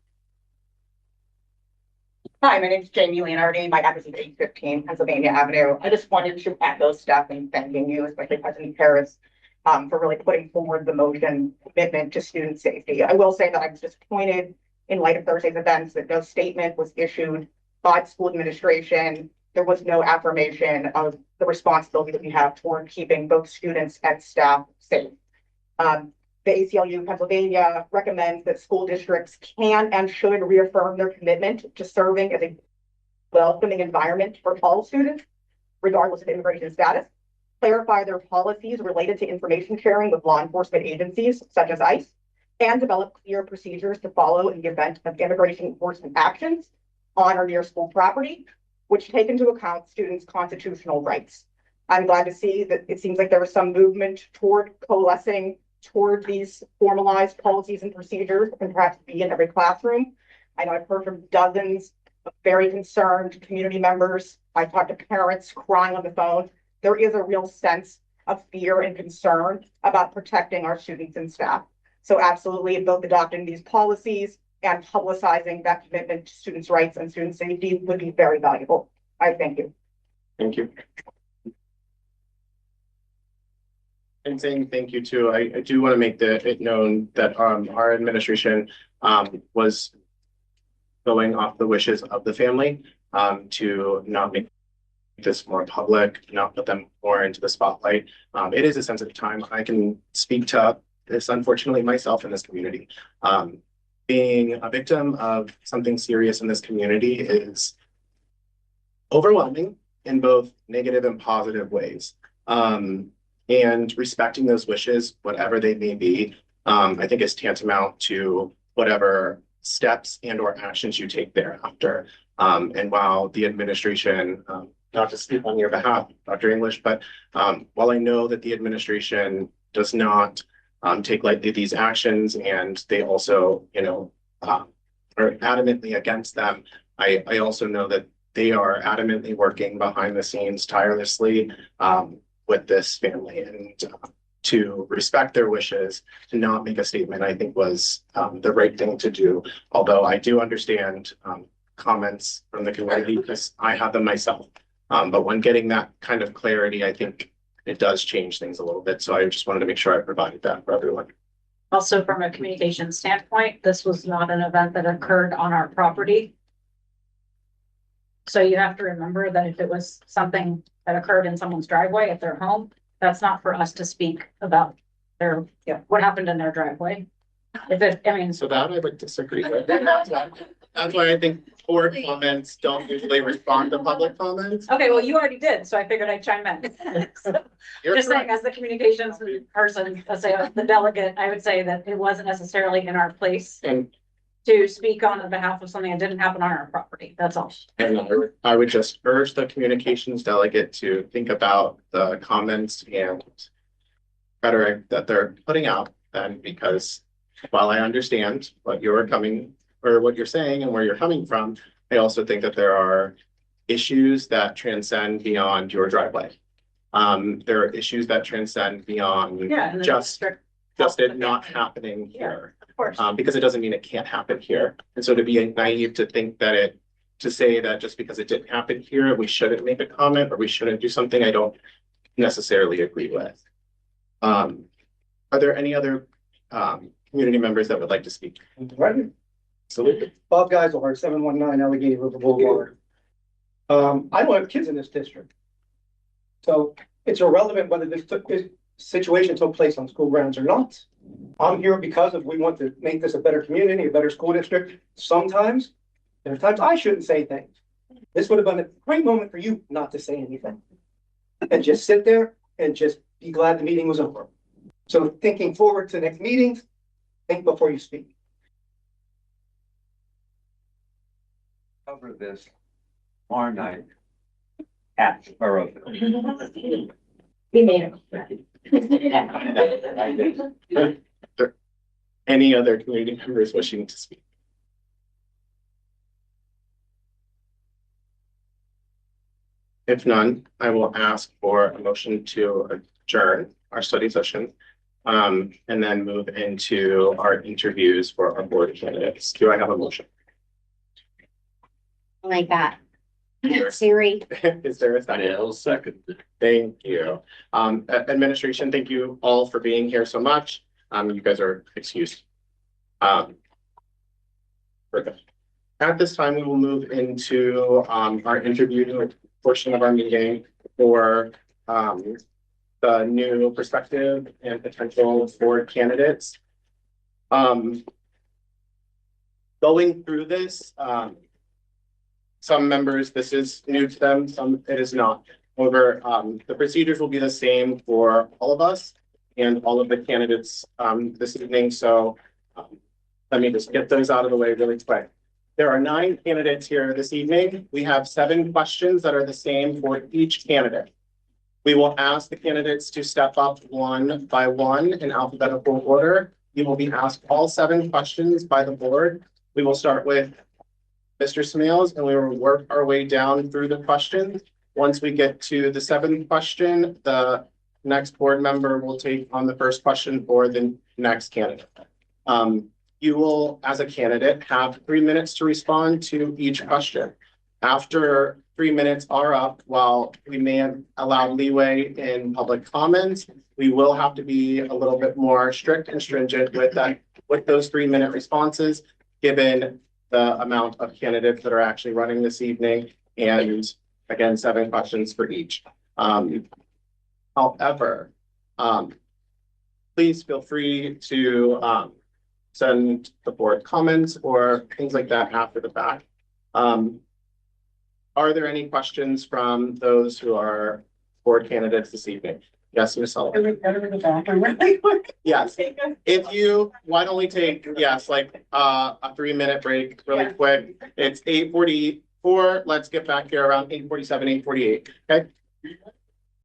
Hi, my name is Jamie Leonardi. My address is 815 Pennsylvania Avenue. I just wanted to echo Steph and thanking you, especially President Harris, for really putting forward the motion commitment to student safety. I will say that I was disappointed in light of Thursday's events that no statement was issued by the school administration. There was no affirmation of the responsibility that we have toward keeping both students and staff safe. The ACLU Pennsylvania recommends that school districts can and should reaffirm their commitment to serving as a welcoming environment for all students, regardless of immigration status, clarify their policies related to information sharing with law enforcement agencies such as ICE, and develop clear procedures to follow in the event of immigration enforcement actions on or near school property, which take into account students' constitutional rights. I'm glad to see that it seems like there was some movement toward coalescing toward these formalized policies and procedures and perhaps be in every classroom. I know I've heard from dozens of very concerned community members. I talked to parents crying on the phone. There is a real sense of fear and concern about protecting our students and staff. So absolutely both adopting these policies and publicizing that commitment to students' rights and student safety would be very valuable. I thank you. Thank you. And saying thank you too, I do want to make it known that our administration was going off the wishes of the family to not make this more public, not put them more into the spotlight. It is a sensitive time. I can speak to this, unfortunately, myself in this community. Being a victim of something serious in this community is overwhelming in both negative and positive ways. And respecting those wishes, whatever they may be, I think is tantamount to whatever steps and or actions you take thereafter. And while the administration, not to speak on your behalf, Dr. English, but while I know that the administration does not take lightly these actions, and they also, are adamantly against them, I also know that they are adamantly working behind the scenes tirelessly with this family, and to respect their wishes, to not make a statement, I think was the right thing to do. Although I do understand comments from the community because I have them myself. But when getting that kind of clarity, I think it does change things a little bit. So I just wanted to make sure I provided that for everyone. Also, from a communication standpoint, this was not an event that occurred on our property. So you have to remember that if it was something that occurred in someone's driveway at their home, that's not for us to speak about what happened in their driveway. So that I would disagree with. That's why I think board comments don't usually respond to public comments. Okay, well, you already did, so I figured I'd chime in. So, just saying, as the communications person, let's say the delegate, I would say that it wasn't necessarily in our place to speak on behalf of something that didn't happen on our property. That's all. And I would just urge the communications delegate to think about the comments and rhetoric that they're putting out, and because while I understand what you're saying and where you're coming from, I also think that there are issues that transcend beyond your driveway. There are issues that transcend beyond just it not happening here. Of course. Because it doesn't mean it can't happen here. And so to be naive to think that to say that just because it didn't happen here, we shouldn't make a comment or we shouldn't do something, I don't necessarily agree with. Are there any other community members that would like to speak? Right. Absolutely. Bob Geiselhart, 719 Allegheny River Boulevard. I don't have kids in this district. So it's irrelevant whether this situation took place on school grounds or not. I'm here because we want to make this a better community, a better school district. Sometimes, there's times I shouldn't say things. This would have been a great moment for you not to say anything. And just sit there and just be glad the meeting was over. So thinking forward to next meetings, think before you speak. Cover this tomorrow night at the borough. We made it. Any other community members wishing to speak? If none, I will ask for a motion to adjourn our study session and then move into our interviews for our board candidates. Do I have a motion? Like that. Siri. Is there a second? I'll second. Thank you. Administration, thank you all for being here so much. You guys are excused. Perfect. At this time, we will move into our interview portion of our meeting for the new perspective and potential board candidates. Going through this, some members, this is new to them, some it is not. However, the procedures will be the same for all of us and all of the candidates this evening. So let me just get those out of the way really quick. There are 9 candidates here this evening. We have 7 questions that are the same for each candidate. We will ask the candidates to step up one by one in alphabetical order. You will be asked all 7 questions by the board. We will start with Mr. Smales, and we will work our way down through the questions. Once we get to the 7th question, the next board member will take on the first question for the next candidate. you will, as a candidate, have 3 minutes to respond to each question. After 3 minutes are up, while we may allow leeway in public comments, we will have to be a little bit more strict and stringent with that, with those 3 minute responses, given the amount of candidates that are actually running this evening, and again, 7 questions for each. However, please feel free to send the board comments or things like that after the fact. Are there any questions from those who are board candidates this evening? Yes, Ms. Sullivan. Yes, if you, why don't we take, yes, like a 3 minute break really quick. It's 8:44. Let's get back here around 8:47, 8:48. Okay.